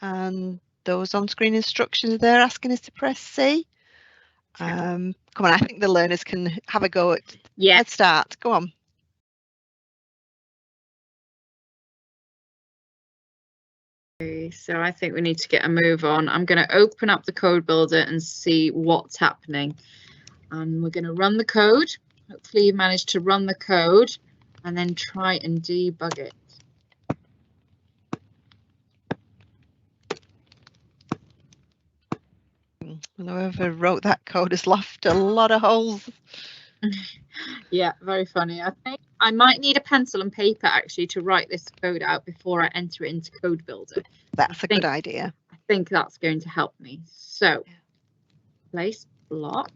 and those on-screen instructions they're asking us to press C. Come on, I think the learners can have a go at. yeah. Let's start. Go on. Okay, so I think we need to get a move on. I'm going to open up the code builder and see what's happening. And we're going to run the code. Hopefully you managed to run the code and then try and debug it. Whoever wrote that code has left a lot of holes. Yeah, very funny. I think I might need a pencil and paper actually to write this code out before I enter it into Code Builder. That's a good idea. I think that's going to help me. So, place block,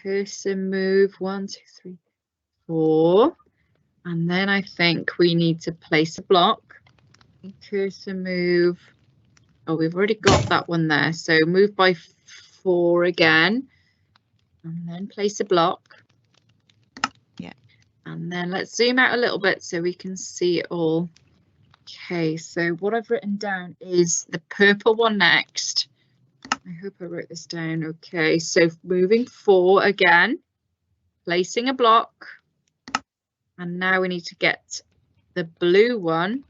cursor move 1, 2, 3, 4, and then I think we need to place a block, cursor move. Oh, we've already got that one there. So move by 4 again, and then place a block. Yeah. And then let's zoom out a little bit so we can see it all. Okay, so what I've written down is the purple one next. I hope I wrote this down. Okay, so moving 4 again, placing a block. And now we need to get the blue one.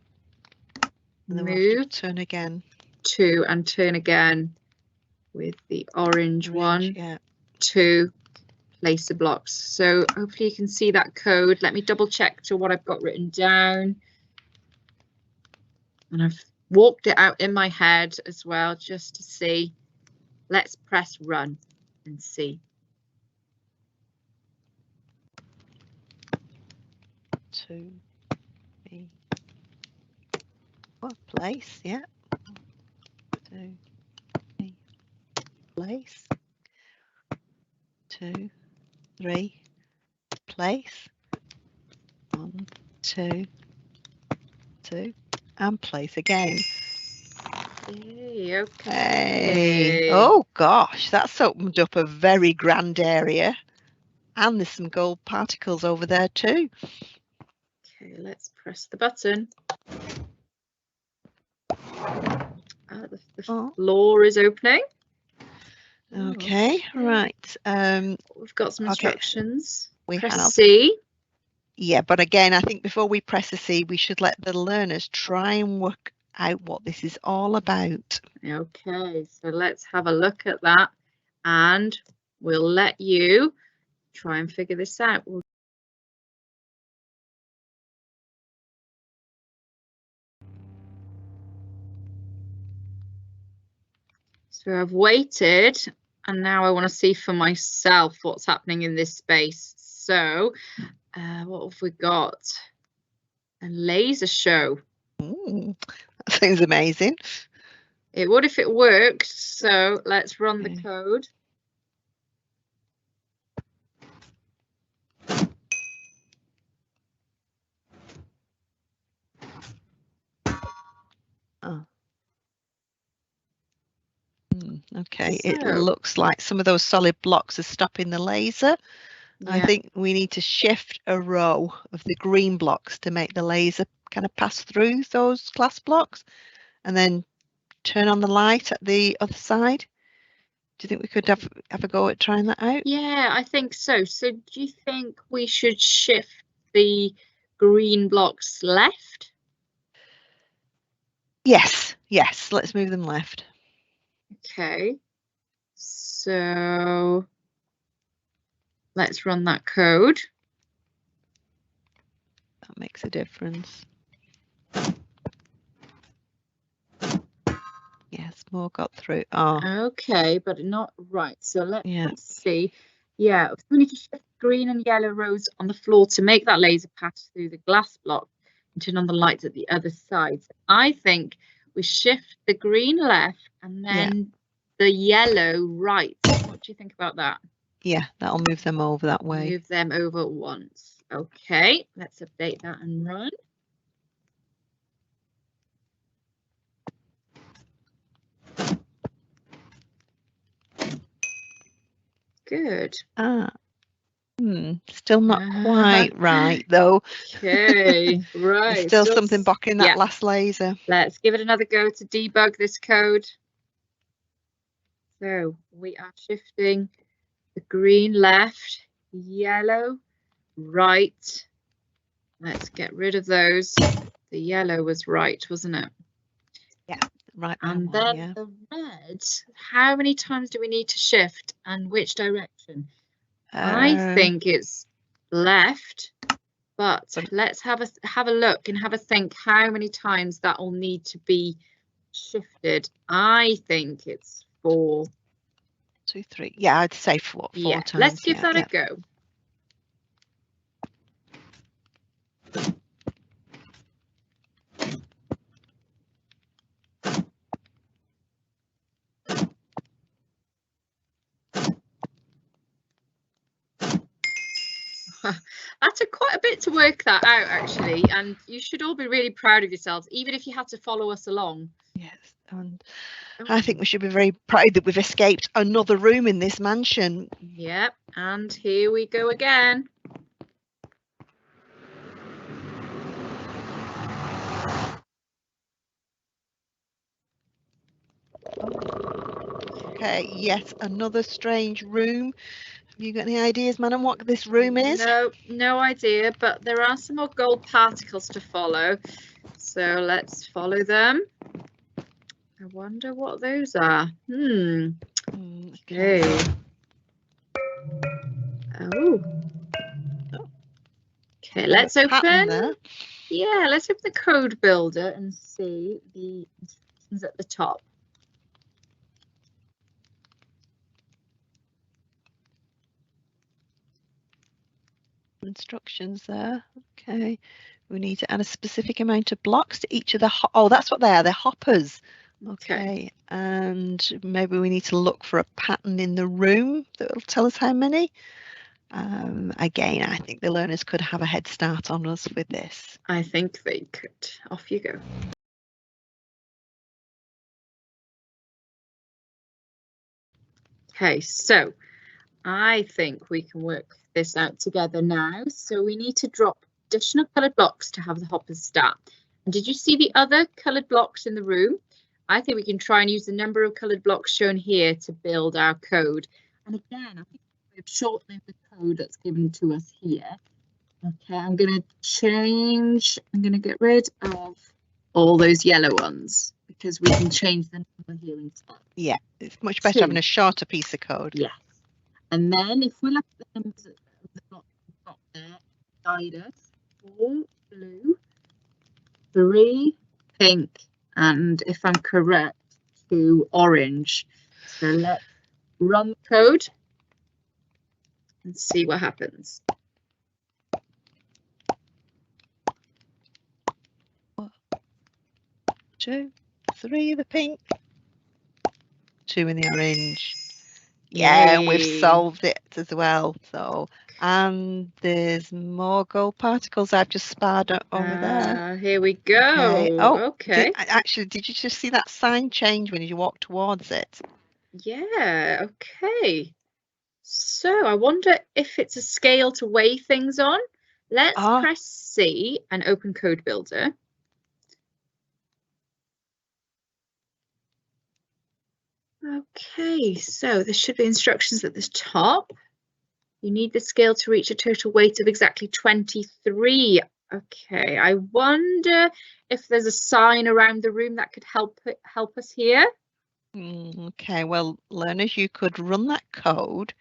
Move, turn again. 2 and turn again with the orange one. Yeah. 2, place the blocks. So hopefully you can see that code. Let me double check to what I've got written down. And I've walked it out in my head as well, just to see. Let's press run and see. 2, 3. What place? Yeah. 2, 3. Place. 2, 3. Place. 1, 2, 2. And place again. Hey, okay. Hey. Oh gosh, that's opened up a very grand area. And there's some gold particles over there too. Okay, let's press the button. The floor is opening. Okay, right. We've got some instructions. We press have. C. Yeah, but again, I think before we press the C, we should let the learners try and work out what this is all about. Okay, so let's have a look at that and we'll let you try and figure this out. So I've waited and now I want to see for myself what's happening in this space. So what have we got? A laser show. Ooh, that sounds amazing. It would if it worked. So let's run the code. Oh. Okay, it looks like some of those solid blocks are stopping the laser. Yeah. I think we need to shift a row of the green blocks to make the laser kind of pass through those glass blocks and then turn on the light at the other side. Do you think we could have a go at trying that out? Yeah, I think so. So do you think we should shift the green blocks left? Yes, let's move them left. Okay, so let's run that code. That makes a difference. Yes, more got through. Oh. Okay, but not right. So let's see. Yeah, we need to shift green and yellow rows on the floor to make that laser pass through the glass block and turn on the lights at the other side. So I think we shift the green left and then the yellow right. What do you think about that? Yeah, that'll move them over that way. Move them over once. Okay, let's update that and run. good. Still not quite right though. Okay, right. There's still something blocking that last laser. Let's give it another go to debug this code. So we are shifting the green left, yellow right. Let's get rid of those. The yellow was right, wasn't it? Yeah, right. And then the red, how many times do we need to shift and which direction? I think it's left, but let's have a look and have a think how many times that will need to be shifted. I think it's 4. 2, 3. Yeah, I'd say 4 times. Let's give that a go. That took quite a bit to work that out, actually, and you should all be really proud of yourselves, even if you had to follow us along. Yes, and I think we should be very proud that we've escaped another room in this mansion. Yep, and here we go again. Okay, yet another strange room. Have you got any ideas, Madam, what this room is? No idea, but there are some more gold particles to follow. So let's follow them. I wonder what those are. Okay. Oh. Okay, let's open. Yeah, let's open the code builder and see the instructions at the top. Instructions there. Okay, we need to add a specific amount of blocks to each of the that's what they are, they're hoppers. Okay, and maybe we need to look for a pattern in the room that will tell us how many. Again, I think the learners could have a head start on us with this. I think they could. Off you go. Okay, so I think we can work this out together now. So we need to drop additional coloured blocks to have the hoppers start. And did you see the other coloured blocks in the room? I think we can try and use the number of coloured blocks shown here to build our code. And again, I think we've shortened the code that's given to us here. Okay, I'm going to get rid of all those yellow ones because we can change the number here instead. Yeah, it's much better having a shorter piece of code. Yeah. And then if we look at the numbers of the blocks we've got there, guide us 4 blue, 3 pink, and if I'm correct, 2 orange. So let's run the code and see what happens. 2, 3 the pink, 2 in the orange. Yeah, and we've solved it as well. So, and there's more gold particles I've just sparred over there. Here we go. Okay. Did you just see that sign change when you walk towards it? Yeah, okay. So I wonder if it's a scale to weigh things on. Let's press C and open Code Builder. Okay, so there should be instructions at the top. You need the scale to reach a total weight of exactly 23. Okay, I wonder if there's a sign around the room that could help us here. Okay, well, learners, you could run that code,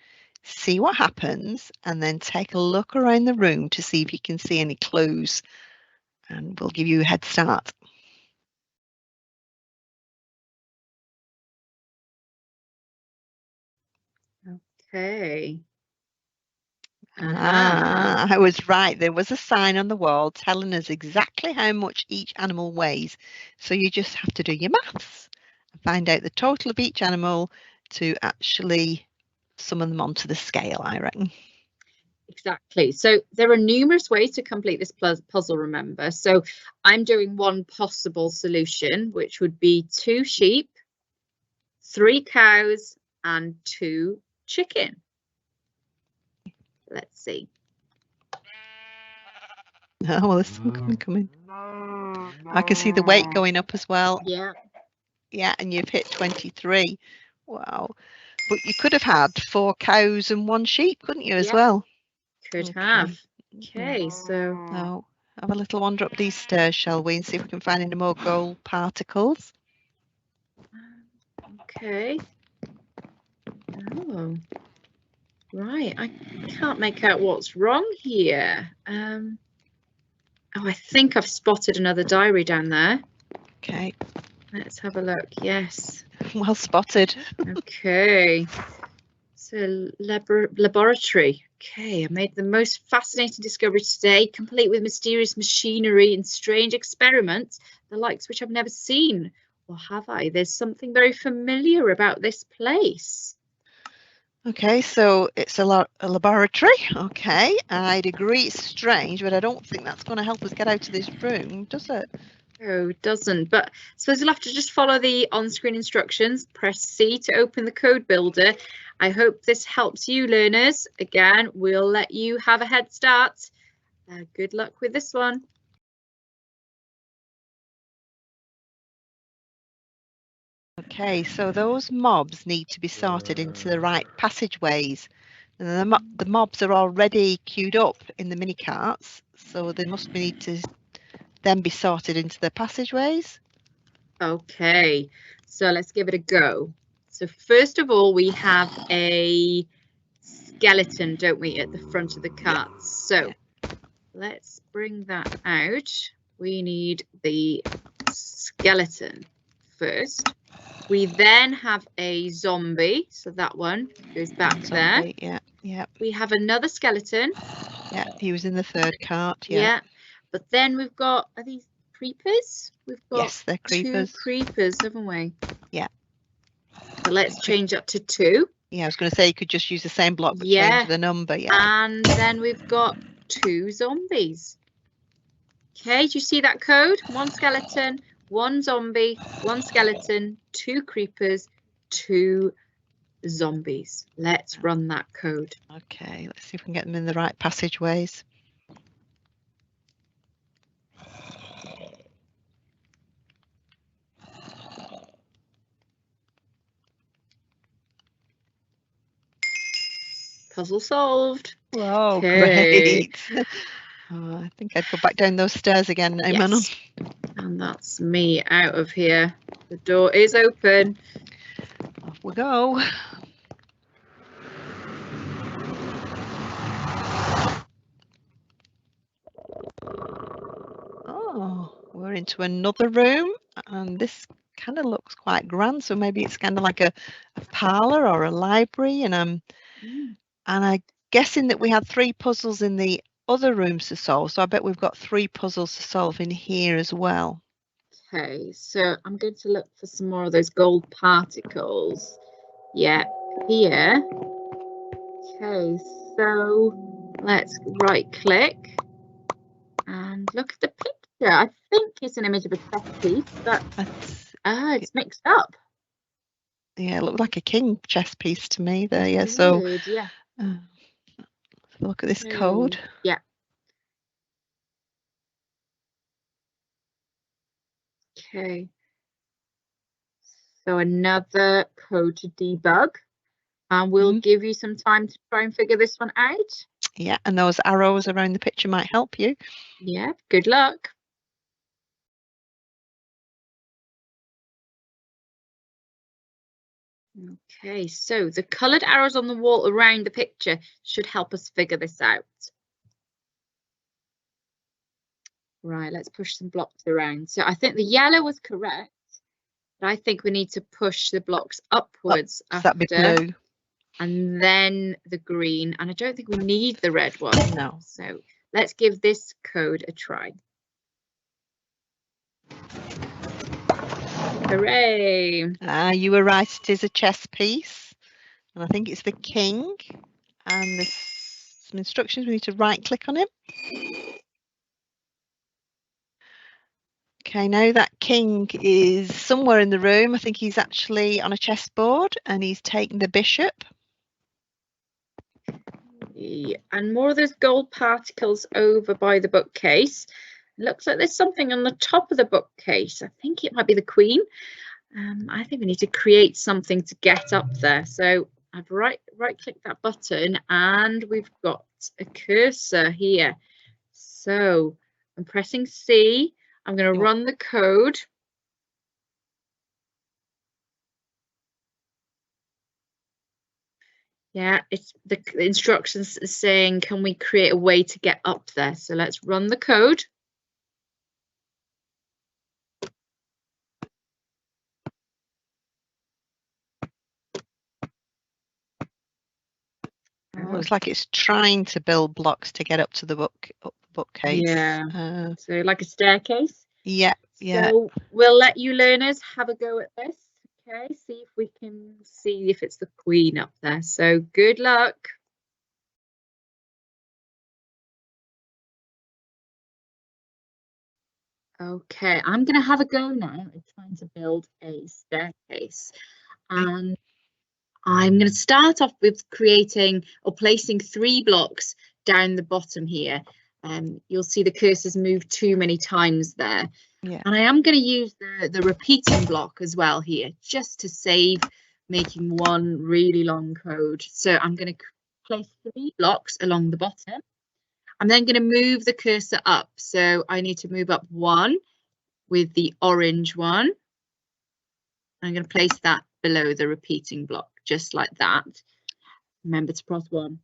see what happens, and then take a look around the room to see if you can see any clues, and we'll give you a head start. Okay. I was right. There was a sign on the wall telling us exactly how much each animal weighs. So you just have to do your maths and find out the total of each animal to actually summon them onto the scale, I reckon. Exactly. So there are numerous ways to complete this puzzle, remember. So I'm doing one possible solution, which would be 2 sheep, 3 cows, and 2 chicken. Let's see. Oh, well, there's some coming. I can see the weight going up as well. Yeah. Yeah, and you've hit 23. Wow. But you could have had 4 cows and 1 sheep, couldn't you, as Yeah. well? Could Okay. have. Okay, so Now, have a little wander up these stairs, shall we, and see if we can find any more gold particles. okay. Oh. Right, I can't make out what's wrong here. Oh, I think I've spotted another diary down there. Okay, Let's have a look. Yes. well spotted. Okay. So laboratory. Okay, I made the most fascinating discovery today, complete with mysterious machinery and strange experiments, the likes which I've never seen. Or have I? There's something very familiar about this place. Okay, so it's a laboratory. Okay, I'd agree it's strange, but I don't think that's going to help us get out of this room, does it? Oh, it doesn't. But I suppose you'll have to just follow the on-screen instructions. Press C to open the code builder. I hope this helps you, learners. Again, we'll let you have a head start. Good luck with this one. Okay, so those mobs need to be sorted into the right passageways. And the mobs are already queued up in the mini carts, so they must need to then be sorted into the passageways. Okay, so let's give it a go. So first of all, we have a skeleton, don't we, at the front of the carts. So let's bring that out. We need the skeleton first. We then have a zombie, so that one goes back there. Yeah, yeah. We have another skeleton. Yeah, he was in the third cart. Yeah, but then we've got, are these creepers? We've got Yes, they're creepers. 2 creepers, haven't we? Yeah. So let's change that to 2. Yeah, I was going to say you could just use the same block but Yeah. change the number. Yeah. And then we've got 2 zombies. Okay, do you see that code? 1 skeleton, 1 zombie, 1 skeleton, 2 creepers, 2 zombies. Let's run that code. Okay, let's see if we can get them in the right passageways. Puzzle solved. Whoa, Okay. great. Oh, I think I'd go back down those stairs again now, Manon. Yes. And that's me out of here. The door is open. Off we go. Oh, we're into another room, and this kind of looks quite grand. So maybe it's kind of like a parlor or a library, and I'm guessing that we had 3 puzzles in the other rooms to solve. So I bet we've got 3 puzzles to solve in here as well. Okay, so I'm going to look for some more of those gold particles. Yeah, here. Okay, so let's right click and look at the picture. I think it's an image of a chess piece, but it's mixed up. Yeah, it looked like a king chess piece to me there. Yeah, so yeah. Look at this code. Yeah. Okay. So another code to debug, and we'll give you some time to try and figure this one out. Yeah, and those arrows around the picture might help you. Yeah, good luck. Okay, so the coloured arrows on the wall around the picture should help us figure this out. Right, let's push some blocks around. So I think the yellow was correct, but I think we need to push the blocks upwards after. That'd be blue. And then the green, and I don't think we need the red one. No. So let's give this code a try. Hooray! You were right, it is a chess piece. And I think it's the king. And there's some instructions, we need to right click on him. Okay, now that king is somewhere in the room. I think he's actually on a chessboard and he's taking the bishop. And more of those gold particles over by the bookcase. Looks like there's something on the top of the bookcase. I think it might be the Queen. I think we need to create something to get up there. So I've right clicked that button and we've got a cursor here. So I'm pressing C. I'm going to run the code. Yeah, it's the instructions saying, can we create a way to get up there? So let's run the code. It looks like it's trying to build blocks to get up to the bookcase. Yeah. So like a staircase. Yeah. Yeah. So we'll let you learners have a go at this. Okay, see if we can see if it's the Queen up there. So good luck. Okay, I'm going to have a go now at trying to build a staircase. And I'm going to start off with creating or placing 3 blocks down the bottom here. You'll see the cursors move too many times there. Yeah. And I am going to use the repeating block as well here, just to save making one really long code. So I'm going to place 3 blocks along the bottom. I'm then going to move the cursor up. So I need to move up 1 with the orange one. I'm going to place that below the repeating block, just like that. Remember to press 1.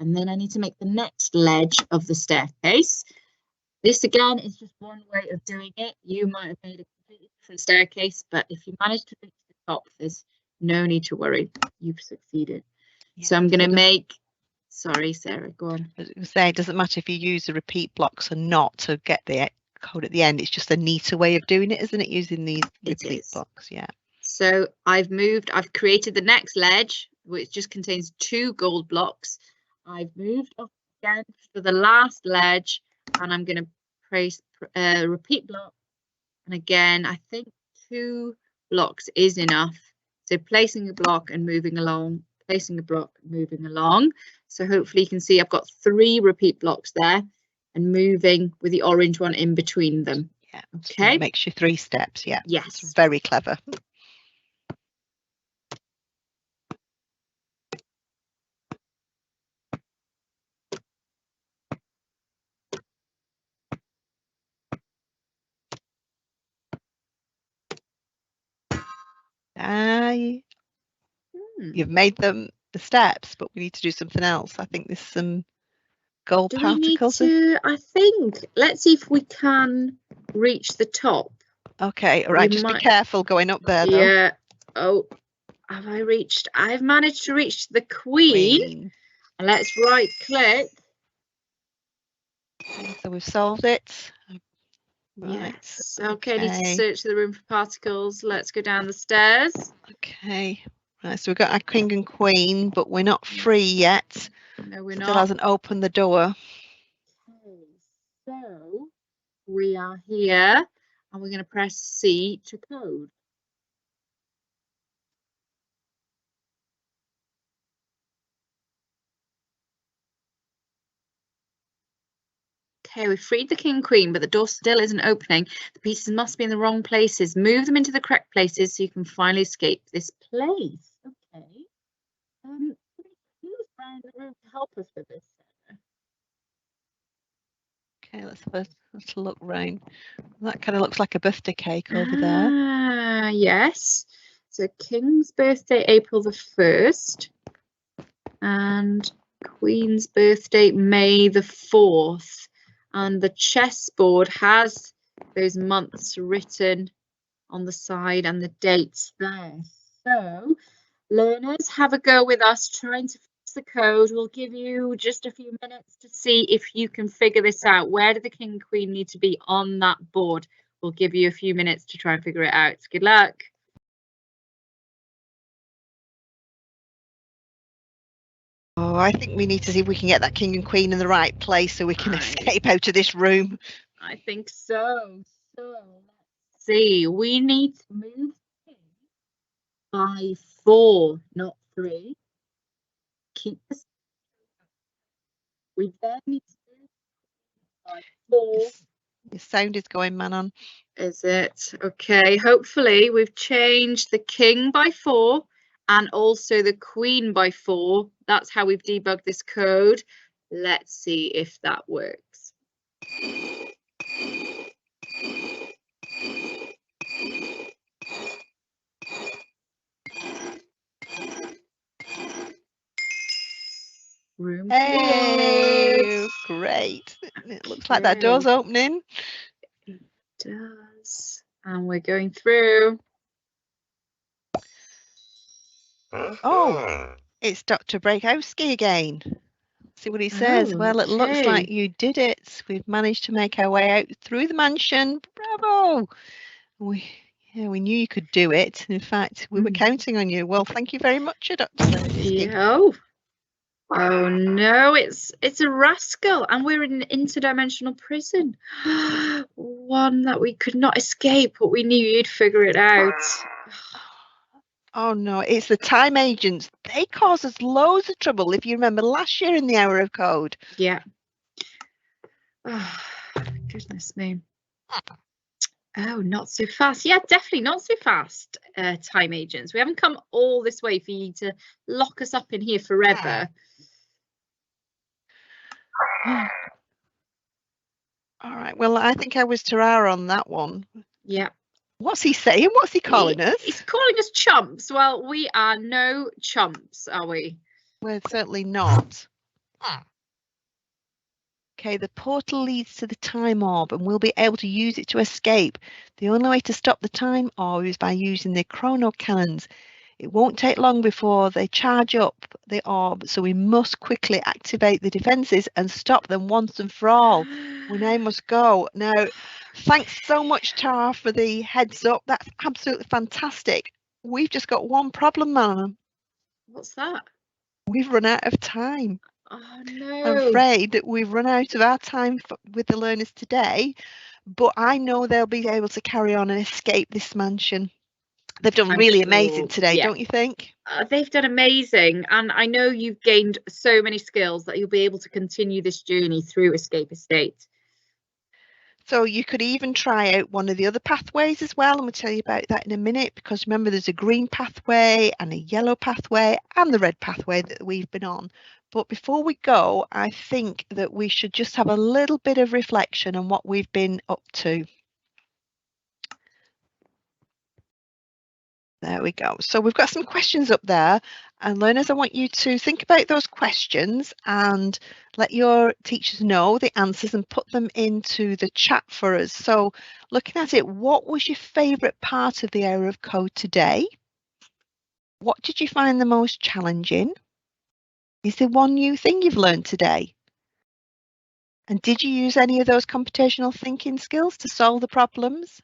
And then I need to make the next ledge of the staircase. This again is just one way of doing it. You might have made a completely different staircase, but if you manage to reach the top, there's no need to worry. You've succeeded. Yeah. So I'm going to make, sorry, Sarah, go on. I was going to say, it doesn't matter if you use the repeat blocks or not to get the code at the end. It's just a neater way of doing it, isn't it? Using these repeat blocks, yeah. So I've created the next ledge, which just contains 2 gold blocks. I've moved up again for the last ledge, and I'm going to place a repeat block. And again, I think 2 blocks is enough. So placing a block and moving along, placing a block, moving along. So hopefully you can see I've got 3 repeat blocks there and moving with the orange one in between them. Yeah. Okay. So it makes you 3 steps. Yeah. Yes. It's very clever. You've made them the steps, but we need to do something else. I think there's some gold particles. I think, let's see if we can reach the top. Okay, all right, just be careful going up there though. Yeah. Oh, have I reached? I've managed to reach the Queen. And let's right click. So we've solved it. Right. Yes. Okay, need to search the room for particles. Let's go down the stairs. Okay. Right, so we've got our King and Queen, but we're not free yet. No, we're not. Still hasn't opened the door. Okay, so we are here and we're going to press C to code. Okay, we've freed the King and Queen, but the door still isn't opening. The pieces must be in the wrong places. Move them into the correct places so you can finally escape this place. Okay. Who's around the room to help us with this? Okay, let's have a look round. That kind of looks like a birthday cake over there. Yes. So King's birthday, April the 1st. And Queen's birthday, May the 4th. And the chessboard has those months written on the side and the dates there. So learners, have a go with us trying to fix the code. We'll give you just a few minutes to see if you can figure this out. Where do the King and Queen need to be on that board? We'll give you a few minutes to try and figure it out. Good luck. Oh, I think we need to see if we can get that King and Queen in the right place so we can escape out of this room. I think so. So let's see. We need to move by 4, not 3. Keep this We then need to do by 4. Your sound is going, Manon. Is it? Okay, hopefully we've changed the king by 4 and also the queen by 4. That's how we've debugged this code. Let's see if that works. Room Hey, cleared. great. It looks like that door's opening. It does. And we're going through. Oh, it's Dr. Brakowski again. See what he says. Oh, well, it looks like okay. you did it. We've managed to make our way out through the mansion. Bravo. We knew you could do it. In fact, we were counting on you. Well, thank you very much, Dr. Brakowski. Yeah. Oh no, it's a rascal, and we're in an interdimensional prison. One that we could not escape, but we knew you'd figure it out. Oh no, it's the time agents. They cause us loads of trouble. If you remember last year in the Hour of Code. Yeah. Oh, goodness me. Oh, not so fast. Yeah, definitely not so fast, time agents. We haven't come all this way for you to lock us up in here forever. All right. Well, I think I was Tarara on that one. Yeah. What's he saying? What's he calling us? He's calling us chumps. Well, we are no chumps, are we? We're certainly not. Okay, the portal leads to the time orb and we'll be able to use it to escape. The only way to stop the time orb is by using the chrono cannons. It won't take long before they charge up the orb, so we must quickly activate the defences and stop them once and for all. We now must go. Now, thanks so much, Tara, for the heads up. That's absolutely fantastic. We've just got one problem, man. What's that? We've run out of time. Oh no. I'm afraid that we've run out of our time with the learners today, but I know they'll be able to carry on and escape this mansion. They've done really amazing today, don't you think? They've done amazing, and I know you've gained so many skills that you'll be able to continue this journey through Escape Estate. So you could even try out one of the other pathways as well, and we'll tell you about that in a minute, because remember there's a green pathway and a yellow pathway and the red pathway that we've been on. But before we go, I think that we should just have a little bit of reflection on what we've been up to. There we go. So we've got some questions up there, and learners, I want you to think about those questions and let your teachers know the answers and put them into the chat for us. So looking at it, what was your favourite part of the Hour of Code today? What did you find the most challenging? Is there one new thing you've learned today? And did you use any of those computational thinking skills to solve the problems?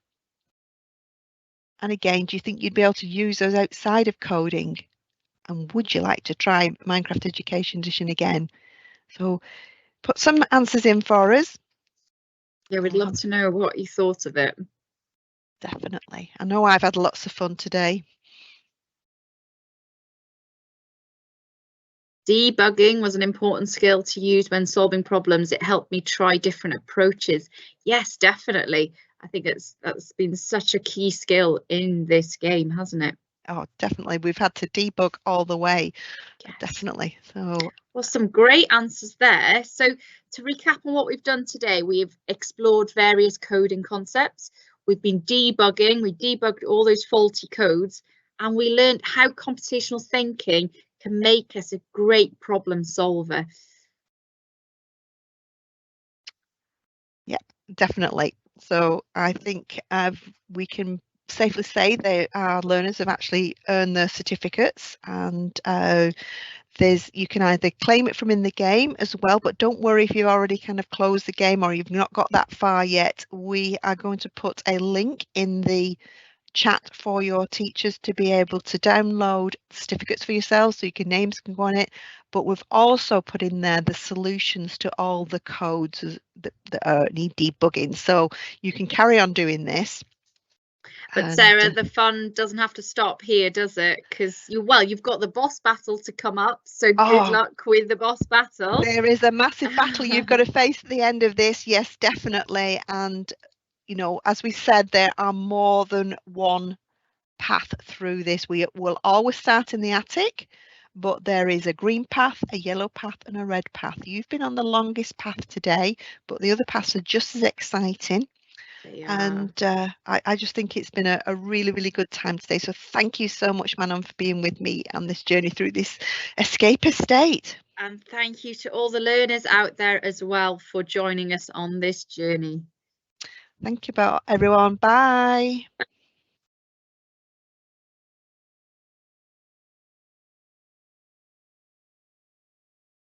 And again, do you think you'd be able to use those outside of coding? And would you like to try Minecraft Education Edition again? So put some answers in for us. Yeah, we'd love to know what you thought of it. Definitely. I know I've had lots of fun today. Debugging was an important skill to use when solving problems. It helped me try different approaches. Yes, definitely. I think that's been such a key skill in this game, hasn't it? Oh, definitely. We've had to debug all the way. Yes. Definitely. So, well, some great answers there. So to recap on what we've done today, we've explored various coding concepts. We've been debugging. We debugged all those faulty codes, and we learned how computational thinking can make us a great problem solver. Yeah, definitely. So I think we can safely say that our learners have actually earned their certificates, and you can either claim it from in the game as well, but don't worry if you've already kind of closed the game or you've not got that far yet. We are going to put a link in the chat for your teachers to be able to download certificates for yourselves, so your names can go on it, but we've also put in there the solutions to all the codes that need debugging, so you can carry on doing this. But And, Sarah, the fun doesn't have to stop here, does it? Because you've got the boss battle to come up. So good Oh. luck with the boss battle. there is a massive battle you've got to face at the end of this. Yes, definitely. And, you know, as we said, there are more than one path through this. We will always start in the attic, but there is a green path, a yellow path, and a red path. You've been on the longest path today, but the other paths are just as exciting. And I just think it's been a really, really good time today. So thank you so much, Manon, for being with me on this journey through this escape estate. And thank you to all the learners out there as well for joining us on this journey. Thank you, everyone. Bye.